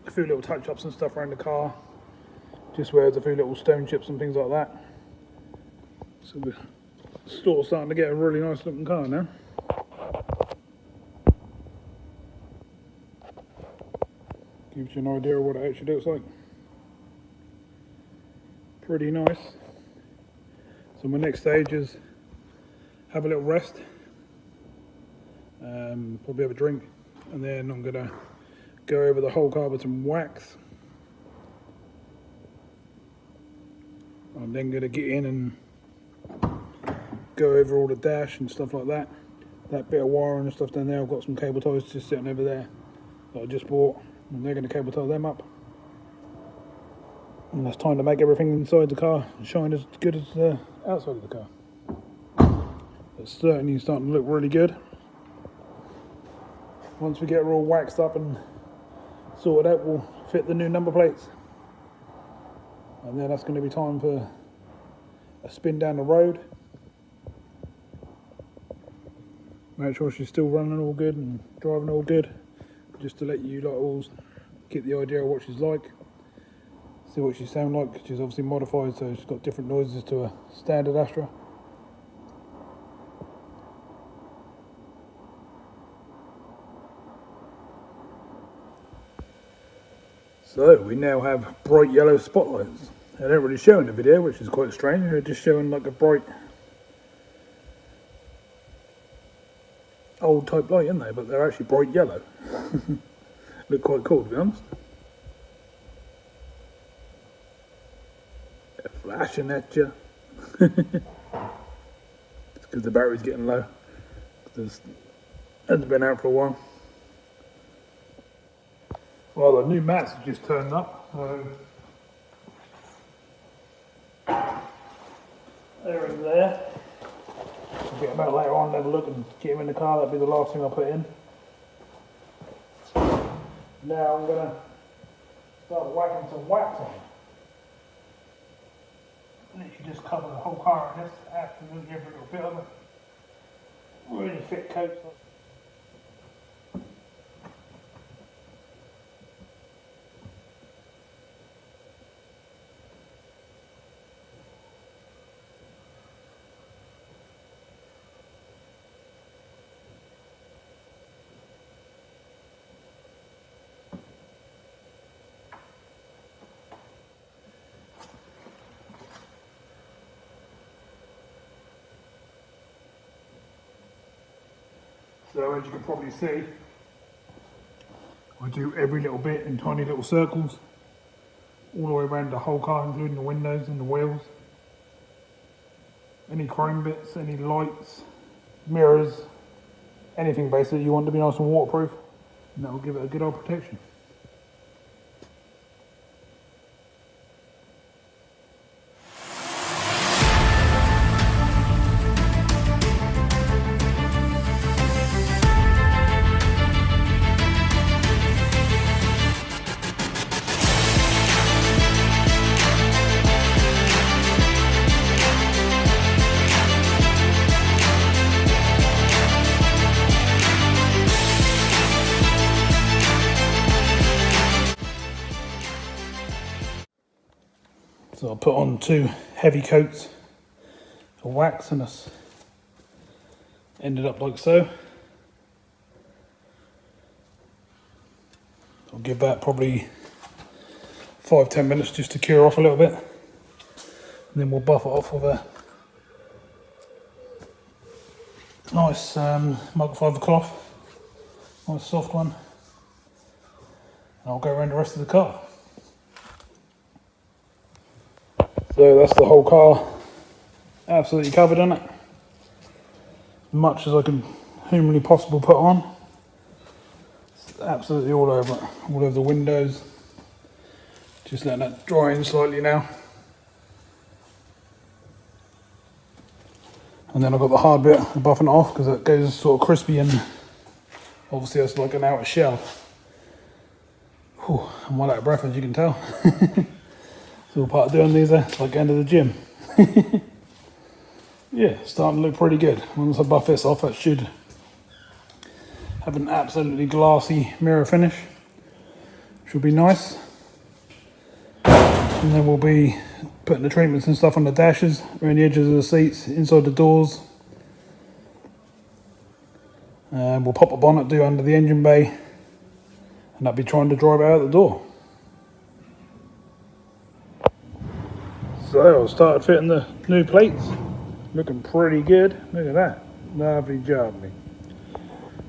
a few little touch-ups and stuff around the car, just where there's a few little stone chips and things like that. So we're sort of starting to get a really nice looking car now. Gives you an idea of what it actually looks like. Pretty nice. So my next stage is have a little rest, probably have a drink, and then I'm gonna go over the whole car with some wax. I'm then gonna get in and go over all the dash and stuff like that. That bit of wiring and stuff down there, I've got some cable ties just sitting over there that I just bought, and they're gonna cable tie them up. And it's time to make everything inside the car shine as good as the outside of the car. It's certainly starting to look really good. Once we get it all waxed up and sorted out, we'll fit the new number plates. And then that's going to be time for a spin down the road. Make sure she's still running all good and driving all good. Just to let you lot all get the idea of what she's like. See what she sounds like. She's obviously modified, so she's got different noises to a standard Astra. So we now have bright yellow spotlights. They don't really show in the video, which is quite strange. They're just showing like a bright old type light, aren't they? But they're actually bright yellow. Look quite cool, to be honest. They're flashing at you. It's because the battery's getting low. It hasn't been out for a while. Well, the new mats have just turned up, so they're in there. I'll get them out later on, have a look and get them in the car. That'll be the last thing I put in. Now I'm going to start whacking some wax on. Literally just cover the whole car in this, absolutely every little bit of it. Really thick coats. So as you can probably see, I do every little bit in tiny little circles, all the way around the whole car, including the windows and the wheels. Any chrome bits, any lights, mirrors, anything basically you want to be nice and waterproof, and that will give it a good old protection. So I'll put on 2 heavy coats of wax and it's ended up like so. I'll give that probably 5-10 minutes just to cure off a little bit. And then we'll buff it off with a nice microfiber cloth, nice soft one. And I'll go around the rest of the car. So that's the whole car absolutely covered in it. As much as I can humanly possible put on. absolutely all over it, all over the windows. Just letting that dry in slightly now. And then I've got the hard bit buffing it off because it goes sort of crispy, and obviously that's like an outer shell. Whew, I'm well out of breath, as you can tell. It's all part of doing these, it's like going to the gym. Yeah, starting to look pretty good. Once I buff this off, that should have an absolutely glassy mirror finish. Should be nice. And then we'll be putting the treatments and stuff on the dashes, around the edges of the seats, inside the doors. And we'll pop a bonnet, do under the engine bay, and I'll be trying to drive it out the door. So I started fitting the new plates. Looking pretty good. Look at that. Lovely job, mate.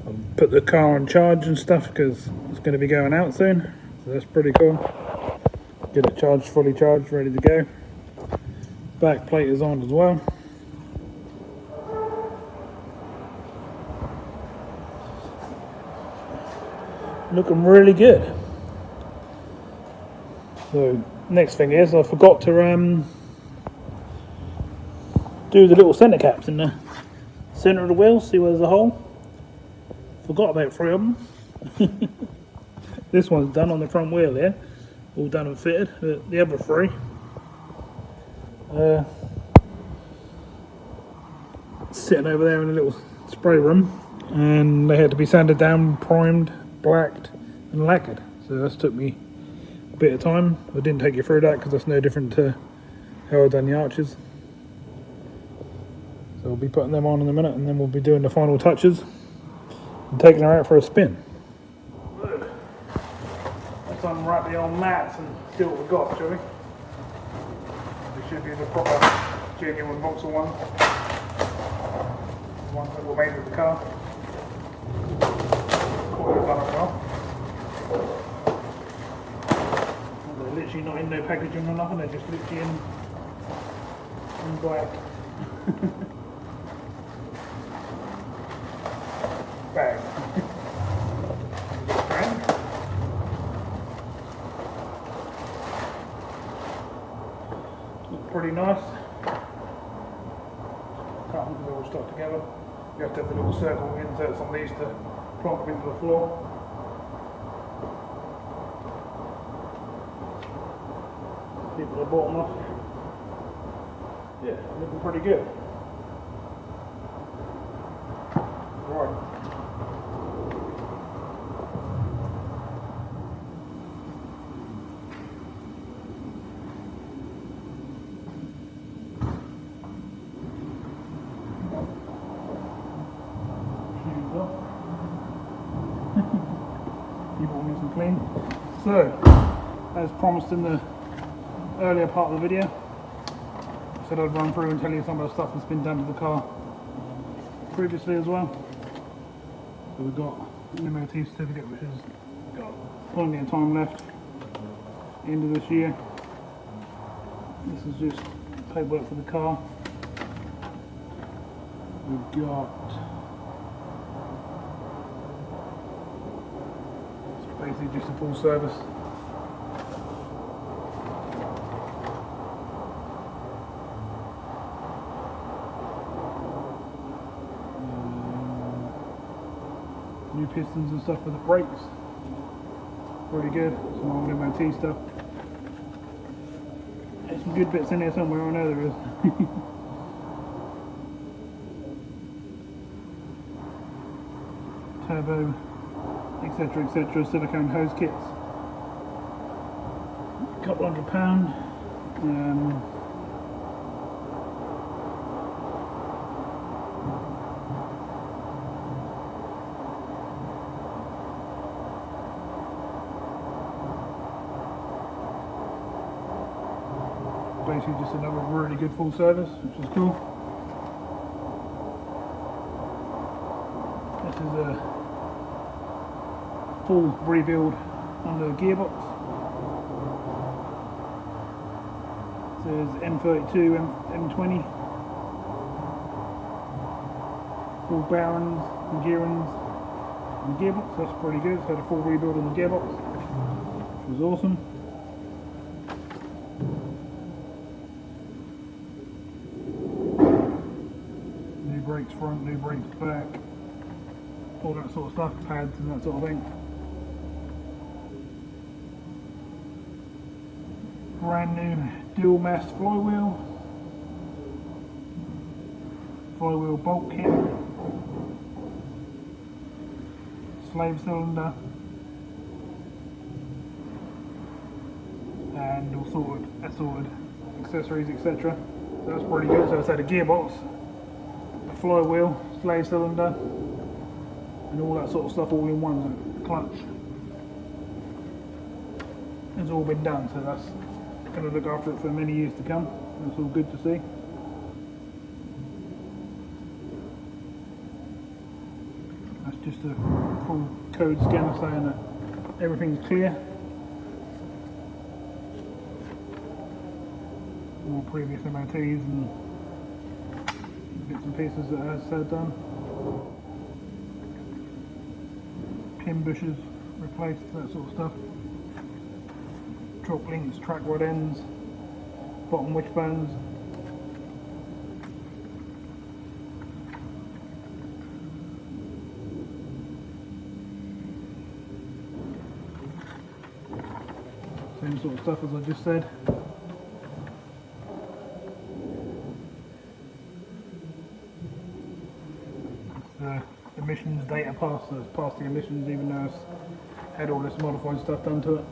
I'll put the car on charge and stuff because it's going to be going out soon. So that's pretty cool. Get it charged, fully charged, ready to go. Back plate is on as well. Looking really good. So next thing is I forgot to do the little centre caps in the centre of the wheel. See where there's a hole? Forgot about 3 of them. This one's done on the front wheel here, all done and fitted. The other 3 sitting over there in a little spray room, and they had to be sanded down, primed, blacked and lacquered. So that took me a bit of time. I didn't take you through that because that's no different to how I've done the arches. So we'll be putting them on in a minute, and then we'll be doing the final touches and taking her out for a spin. Let's unwrap the old mats and see what we've got, shall we? They should be the proper genuine Vauxhall ones. The ones that were made with the car. Quite well done well. They're literally not in no packaging or nothing, they're just literally in black. Bag. Look pretty nice. Can't think they're all stuck together. You have to have the little circle inserts on these to plonk them into the floor. Keep the bottom off. Yeah, looking pretty good. Right. Keep it all nice and clean. So, as promised in the earlier part of the video, I said I'd run through and tell you some of the stuff that's been done to the car previously as well. So we've got an MOT certificate which has got plenty of time left, end of this year. This is just paperwork for the car. We've got basically just a full service. New pistons and stuff for the brakes. Pretty good. Some old MOT stuff. There's some good bits in there somewhere, I know there is. Turbo, etc, etc, silicone hose kits. A couple £100. Basically just another really good full service, which is cool. This is a full rebuild under the gearbox. It says M32, M20. Full bearings and gearings. And the gearbox, that's pretty good. So had a full rebuild on the gearbox, which was awesome. New brakes front, new brakes back, all that sort of stuff, pads and that sort of thing. Brand new dual mast flywheel bolt kit, slave cylinder, and all assorted accessories, etc. So that's pretty good. So it's had a gearbox, a flywheel, slave cylinder, and all that sort of stuff all in one. So clutch. It's all been done, so that's going to look after it for many years to come. That's all good to see. That's just a full code scanner saying that everything's clear. All previous MOTs and bits and pieces that has done. Pin bushes replaced, that sort of stuff. Drop links, track rod ends, bottom wishbones. Same sort of stuff as I just said. It's the emissions data pass, so it's passed the emissions even though it's had all this modified stuff done to it.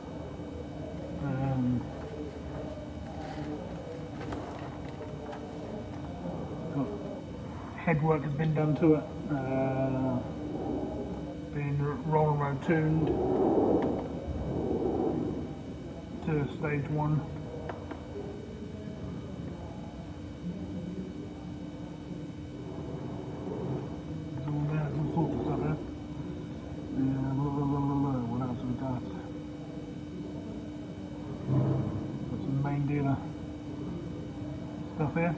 Headwork has been done to it, been roll and road tuned to stage 1. There's all there, there's all sorts of stuff there. What else have we got? Got some main dealer stuff here.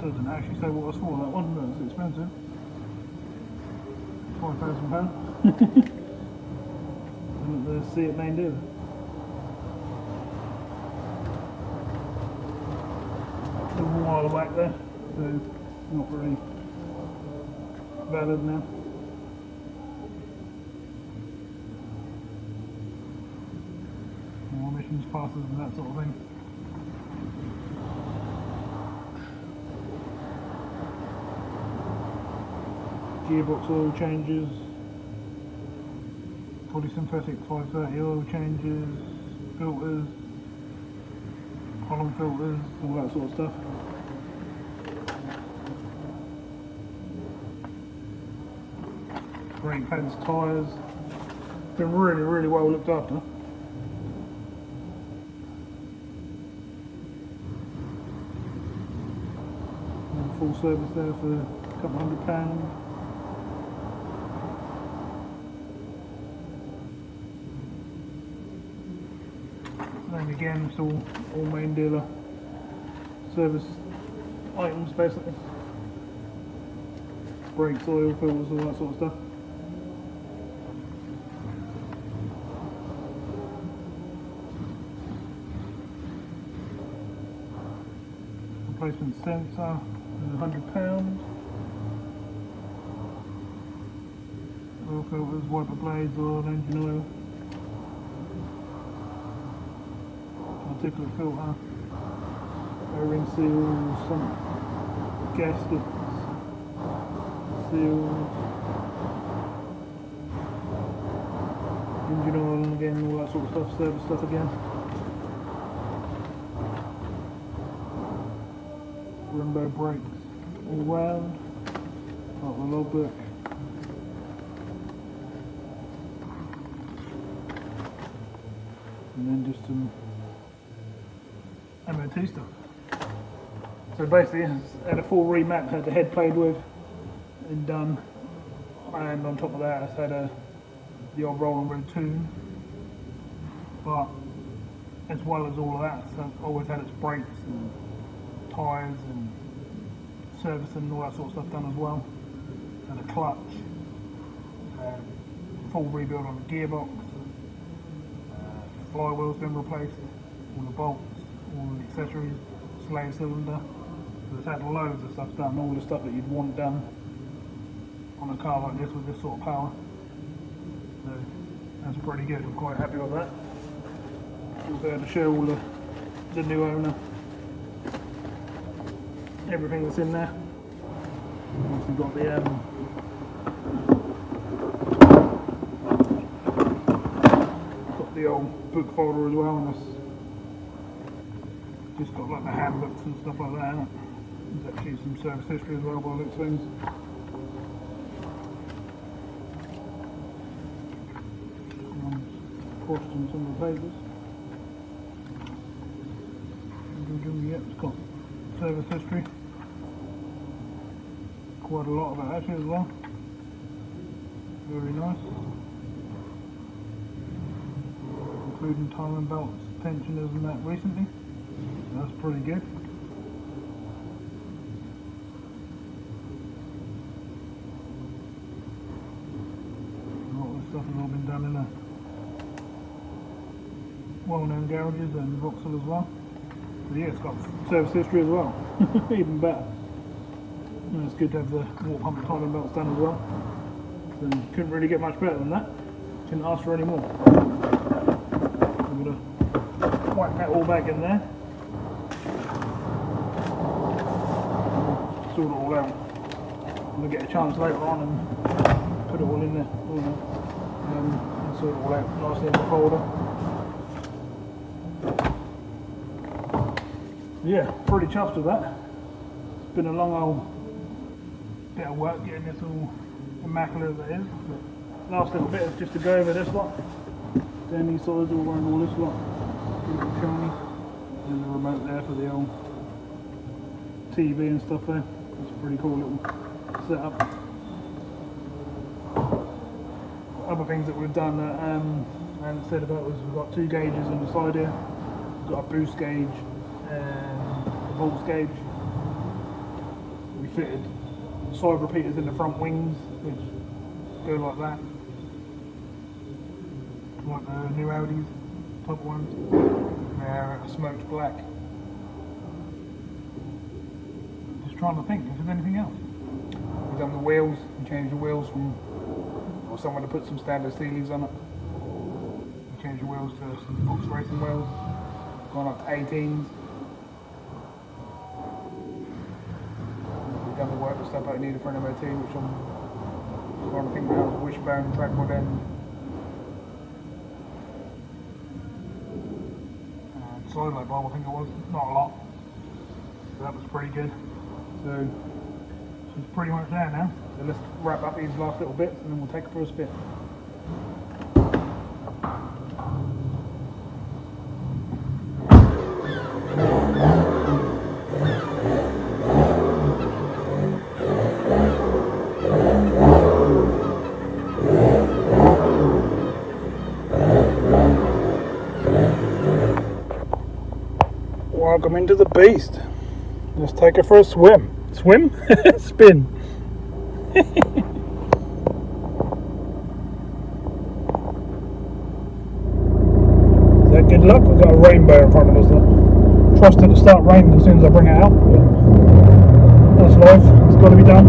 Doesn't actually say what it's for, that one, but it's expensive. £5,000. Let's see it main dealer. A while back there, so not really valid now. More emissions passes and that sort of thing. Gearbox oil changes, polysynthetic 530 oil changes, filters, column filters, all that sort of stuff. Brake pads, tyres, been really well looked after. And full service there for a couple £100. And again, it's all main dealer service items basically. Brakes, oil, filters, all that sort of stuff. Replacement sensor, £100. Oil filters, wiper blades, oil, engine oil. Particulate filter, O-ring seals, some gaskets, seals, engine oil, and again all that sort of stuff, service stuff again. Brembo brakes all round, part of the logbook. And then just some MOT stuff. So basically, it's had a full remap, had the head played with and done, and on top of that, it's had the old roll and road tune. but as well as all of that, so always had its brakes and tyres and servicing and all that sort of stuff done as well. So the clutch, full rebuild on the gearbox, flywheel's been replaced, all the bolts, all the accessories, slave cylinder. So it's had loads of stuff done, all the stuff that you'd want done on a car like this with this sort of power. So that's pretty good, I'm quite happy with that. Also to show all the new owner everything that's in there. We've got the old book folder as well, and it's just got like the handbooks and stuff like that in it. There's actually some service history as well by the looks of things. Crossed on some of the pages. Yep, it's got service history. Quite a lot of it actually as well. Very nice. Including timing belts, tensioners and that recently. That's pretty good. A lot of this stuff has all been done in a well-known garages and Vauxhall as well. But yeah, it's got service history as well. Even better. And it's good to have the water pump timing belts done as well. So couldn't really get much better than that. Couldn't ask for any more. I'm going to wipe that all back in there. Sort it all out. I'm going to get a chance later on and put it all in there. And sort it all out nicely in the folder. Yeah, pretty chuffed with that. It's been a long old bit of work getting this all immaculate as it is. But last little bit is just to go over this lot. Down these sides all around all this lot. Pretty shiny. And the remote there for the old TV and stuff there. It's a pretty cool little setup. Other things that we've done that I hadn't said about was we've got 2 gauges on the side here. We've got a boost gauge and a volts gauge. We fitted side repeaters in the front wings, which go like that, like the new Audis type ones. They're smoked black. Just trying to think if there's anything else. We've done the wheels and changed the wheels from, or someone to put some standard Steelies on it. We changed the wheels to some box racing wheels. Gone up to 18s. We've done the work, the stuff I needed for an MOT, which I'm trying to think about the wishbone, trackboard end. And side light bulb, I think it was, not a lot. So that was pretty good. So she's pretty much there now. So let's wrap up these last little bits and then we'll take it for a spin. Welcome into the beast. Let's take it for a swim. Swim? Spin. Is that good luck? We've got a rainbow in front of us there. Trust it to start raining as soon as I bring it out. That's life. It's got to be done.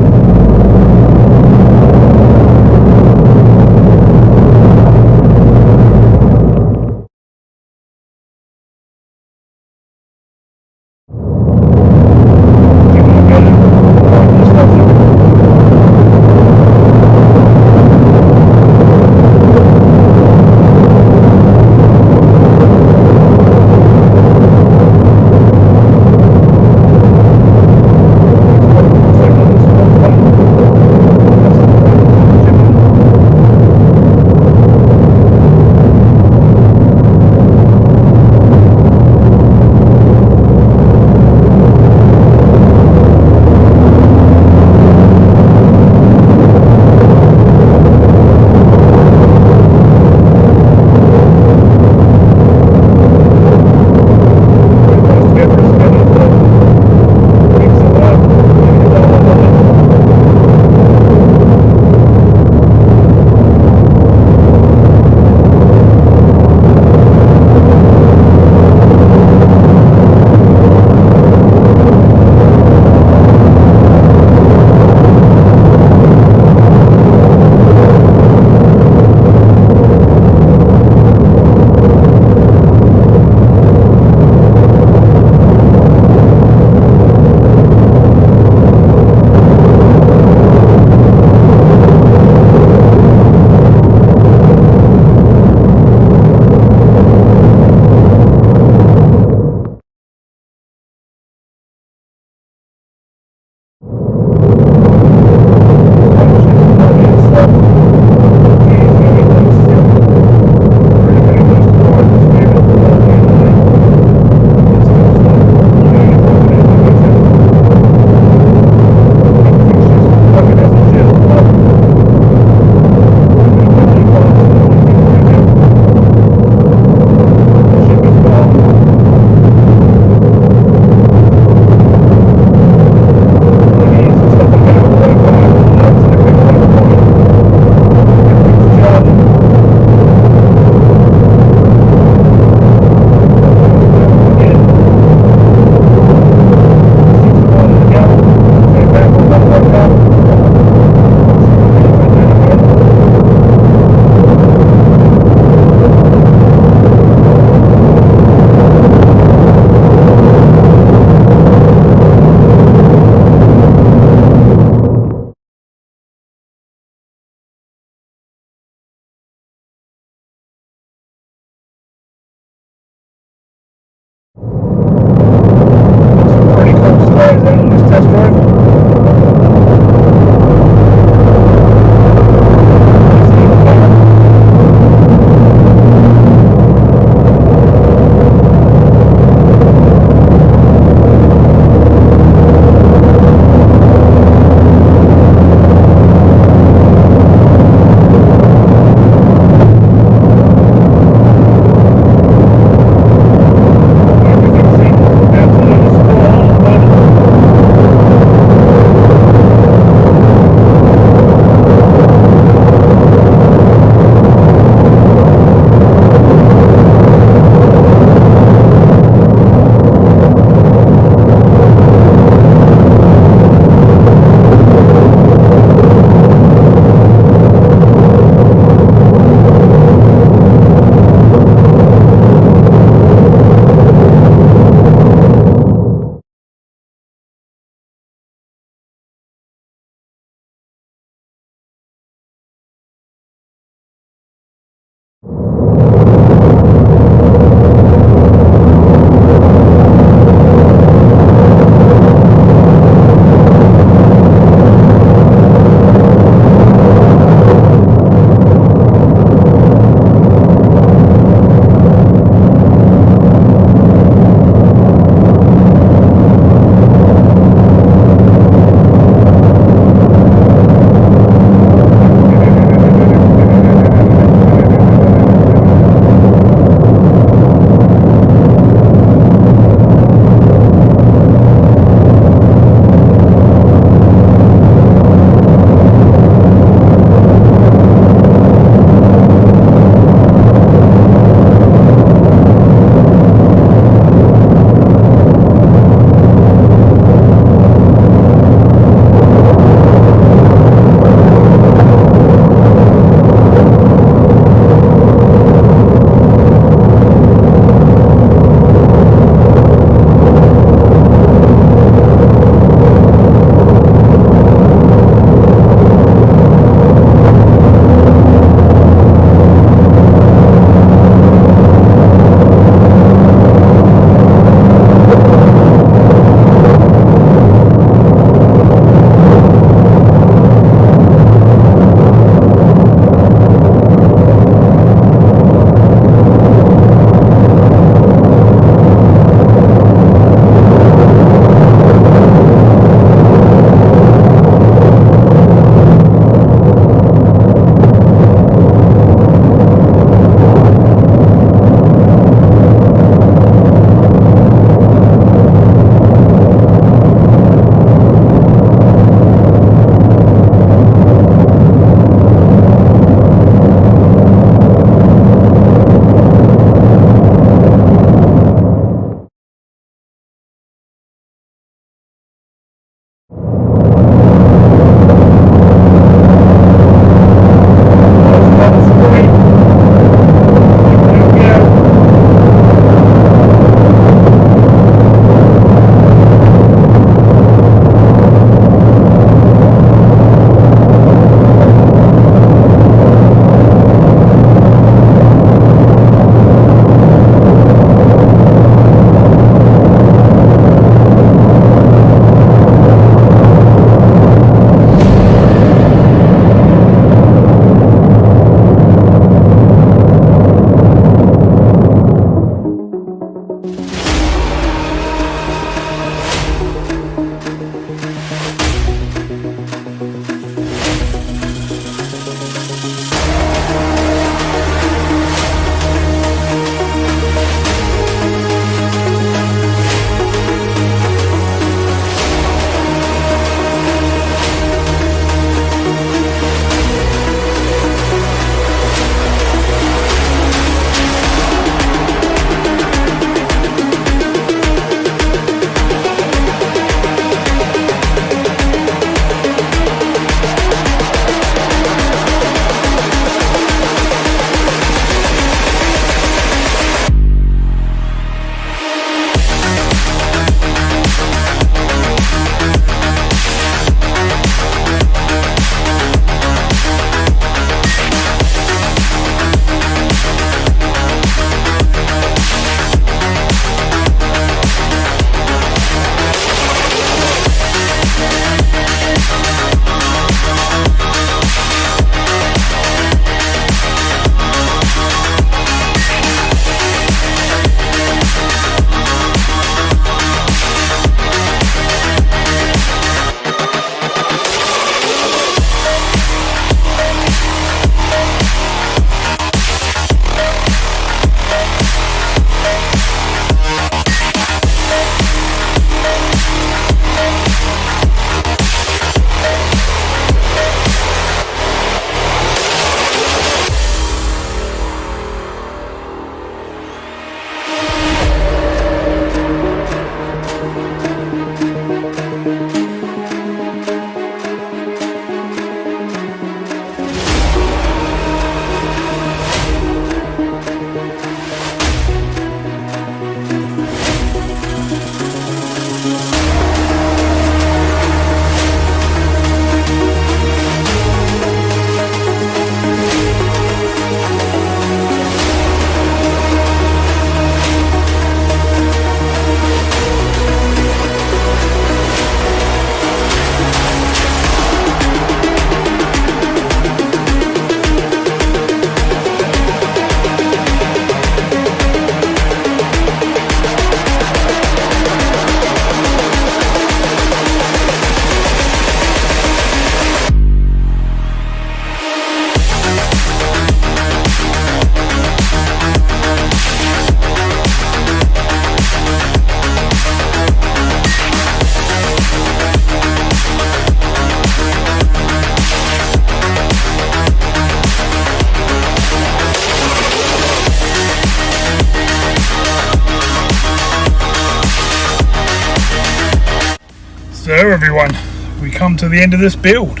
everyone, we come to the end of this build.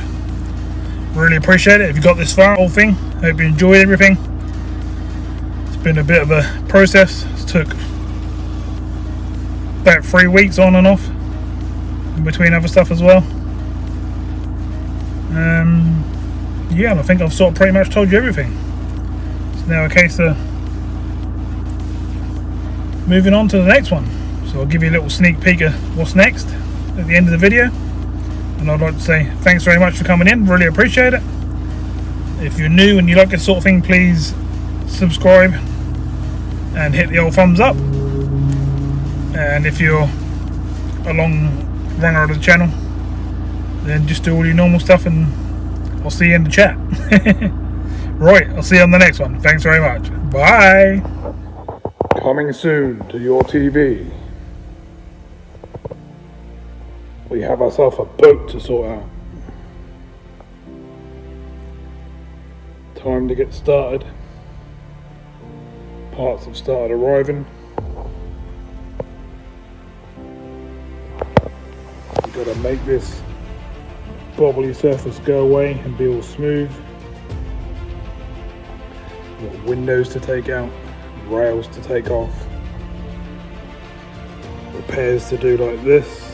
Really appreciate it if you got this far, whole thing. Hope you enjoyed everything. It's been a bit of a process. It took about 3 weeks on and off, in between other stuff as well. Yeah, and I think I've sort of pretty much told you everything. It's now a case of moving on to the next one. So I'll give you a little sneak peek of what's next at the end of the video. And I'd like to say thanks very much for coming in, really appreciate it. If you're new and you like this sort of thing, please subscribe and hit the old thumbs up. And if you're a long runner of the channel, then just do all your normal stuff and I'll see you in the chat. Right, I'll see you on the next one. Thanks very much. Bye. Coming soon to your TV. We have ourselves a boat to sort out. Time to get started. Parts have started arriving. We've got to make this bubbly surface go away and be all smooth. We've got windows to take out, rails to take off, repairs to do like this.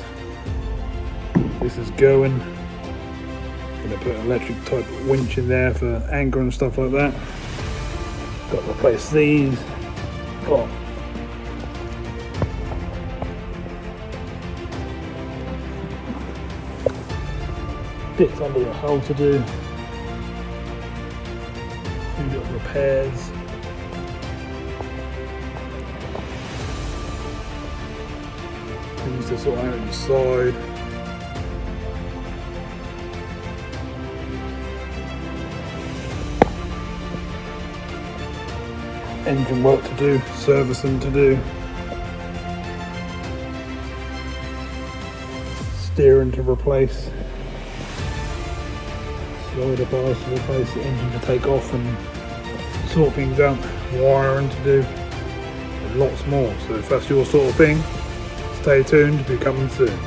This is going. Gonna put an electric type of winch in there for anchor and stuff like that. Got to replace these. Got bits under the hull to do. A few little repairs. Things to sort out on the side. Engine work to do, servicing to do, steering to replace, slider bars to replace, the engine to take off and sort things out, wiring to do, and lots more. So if that's your sort of thing, stay tuned, be coming soon.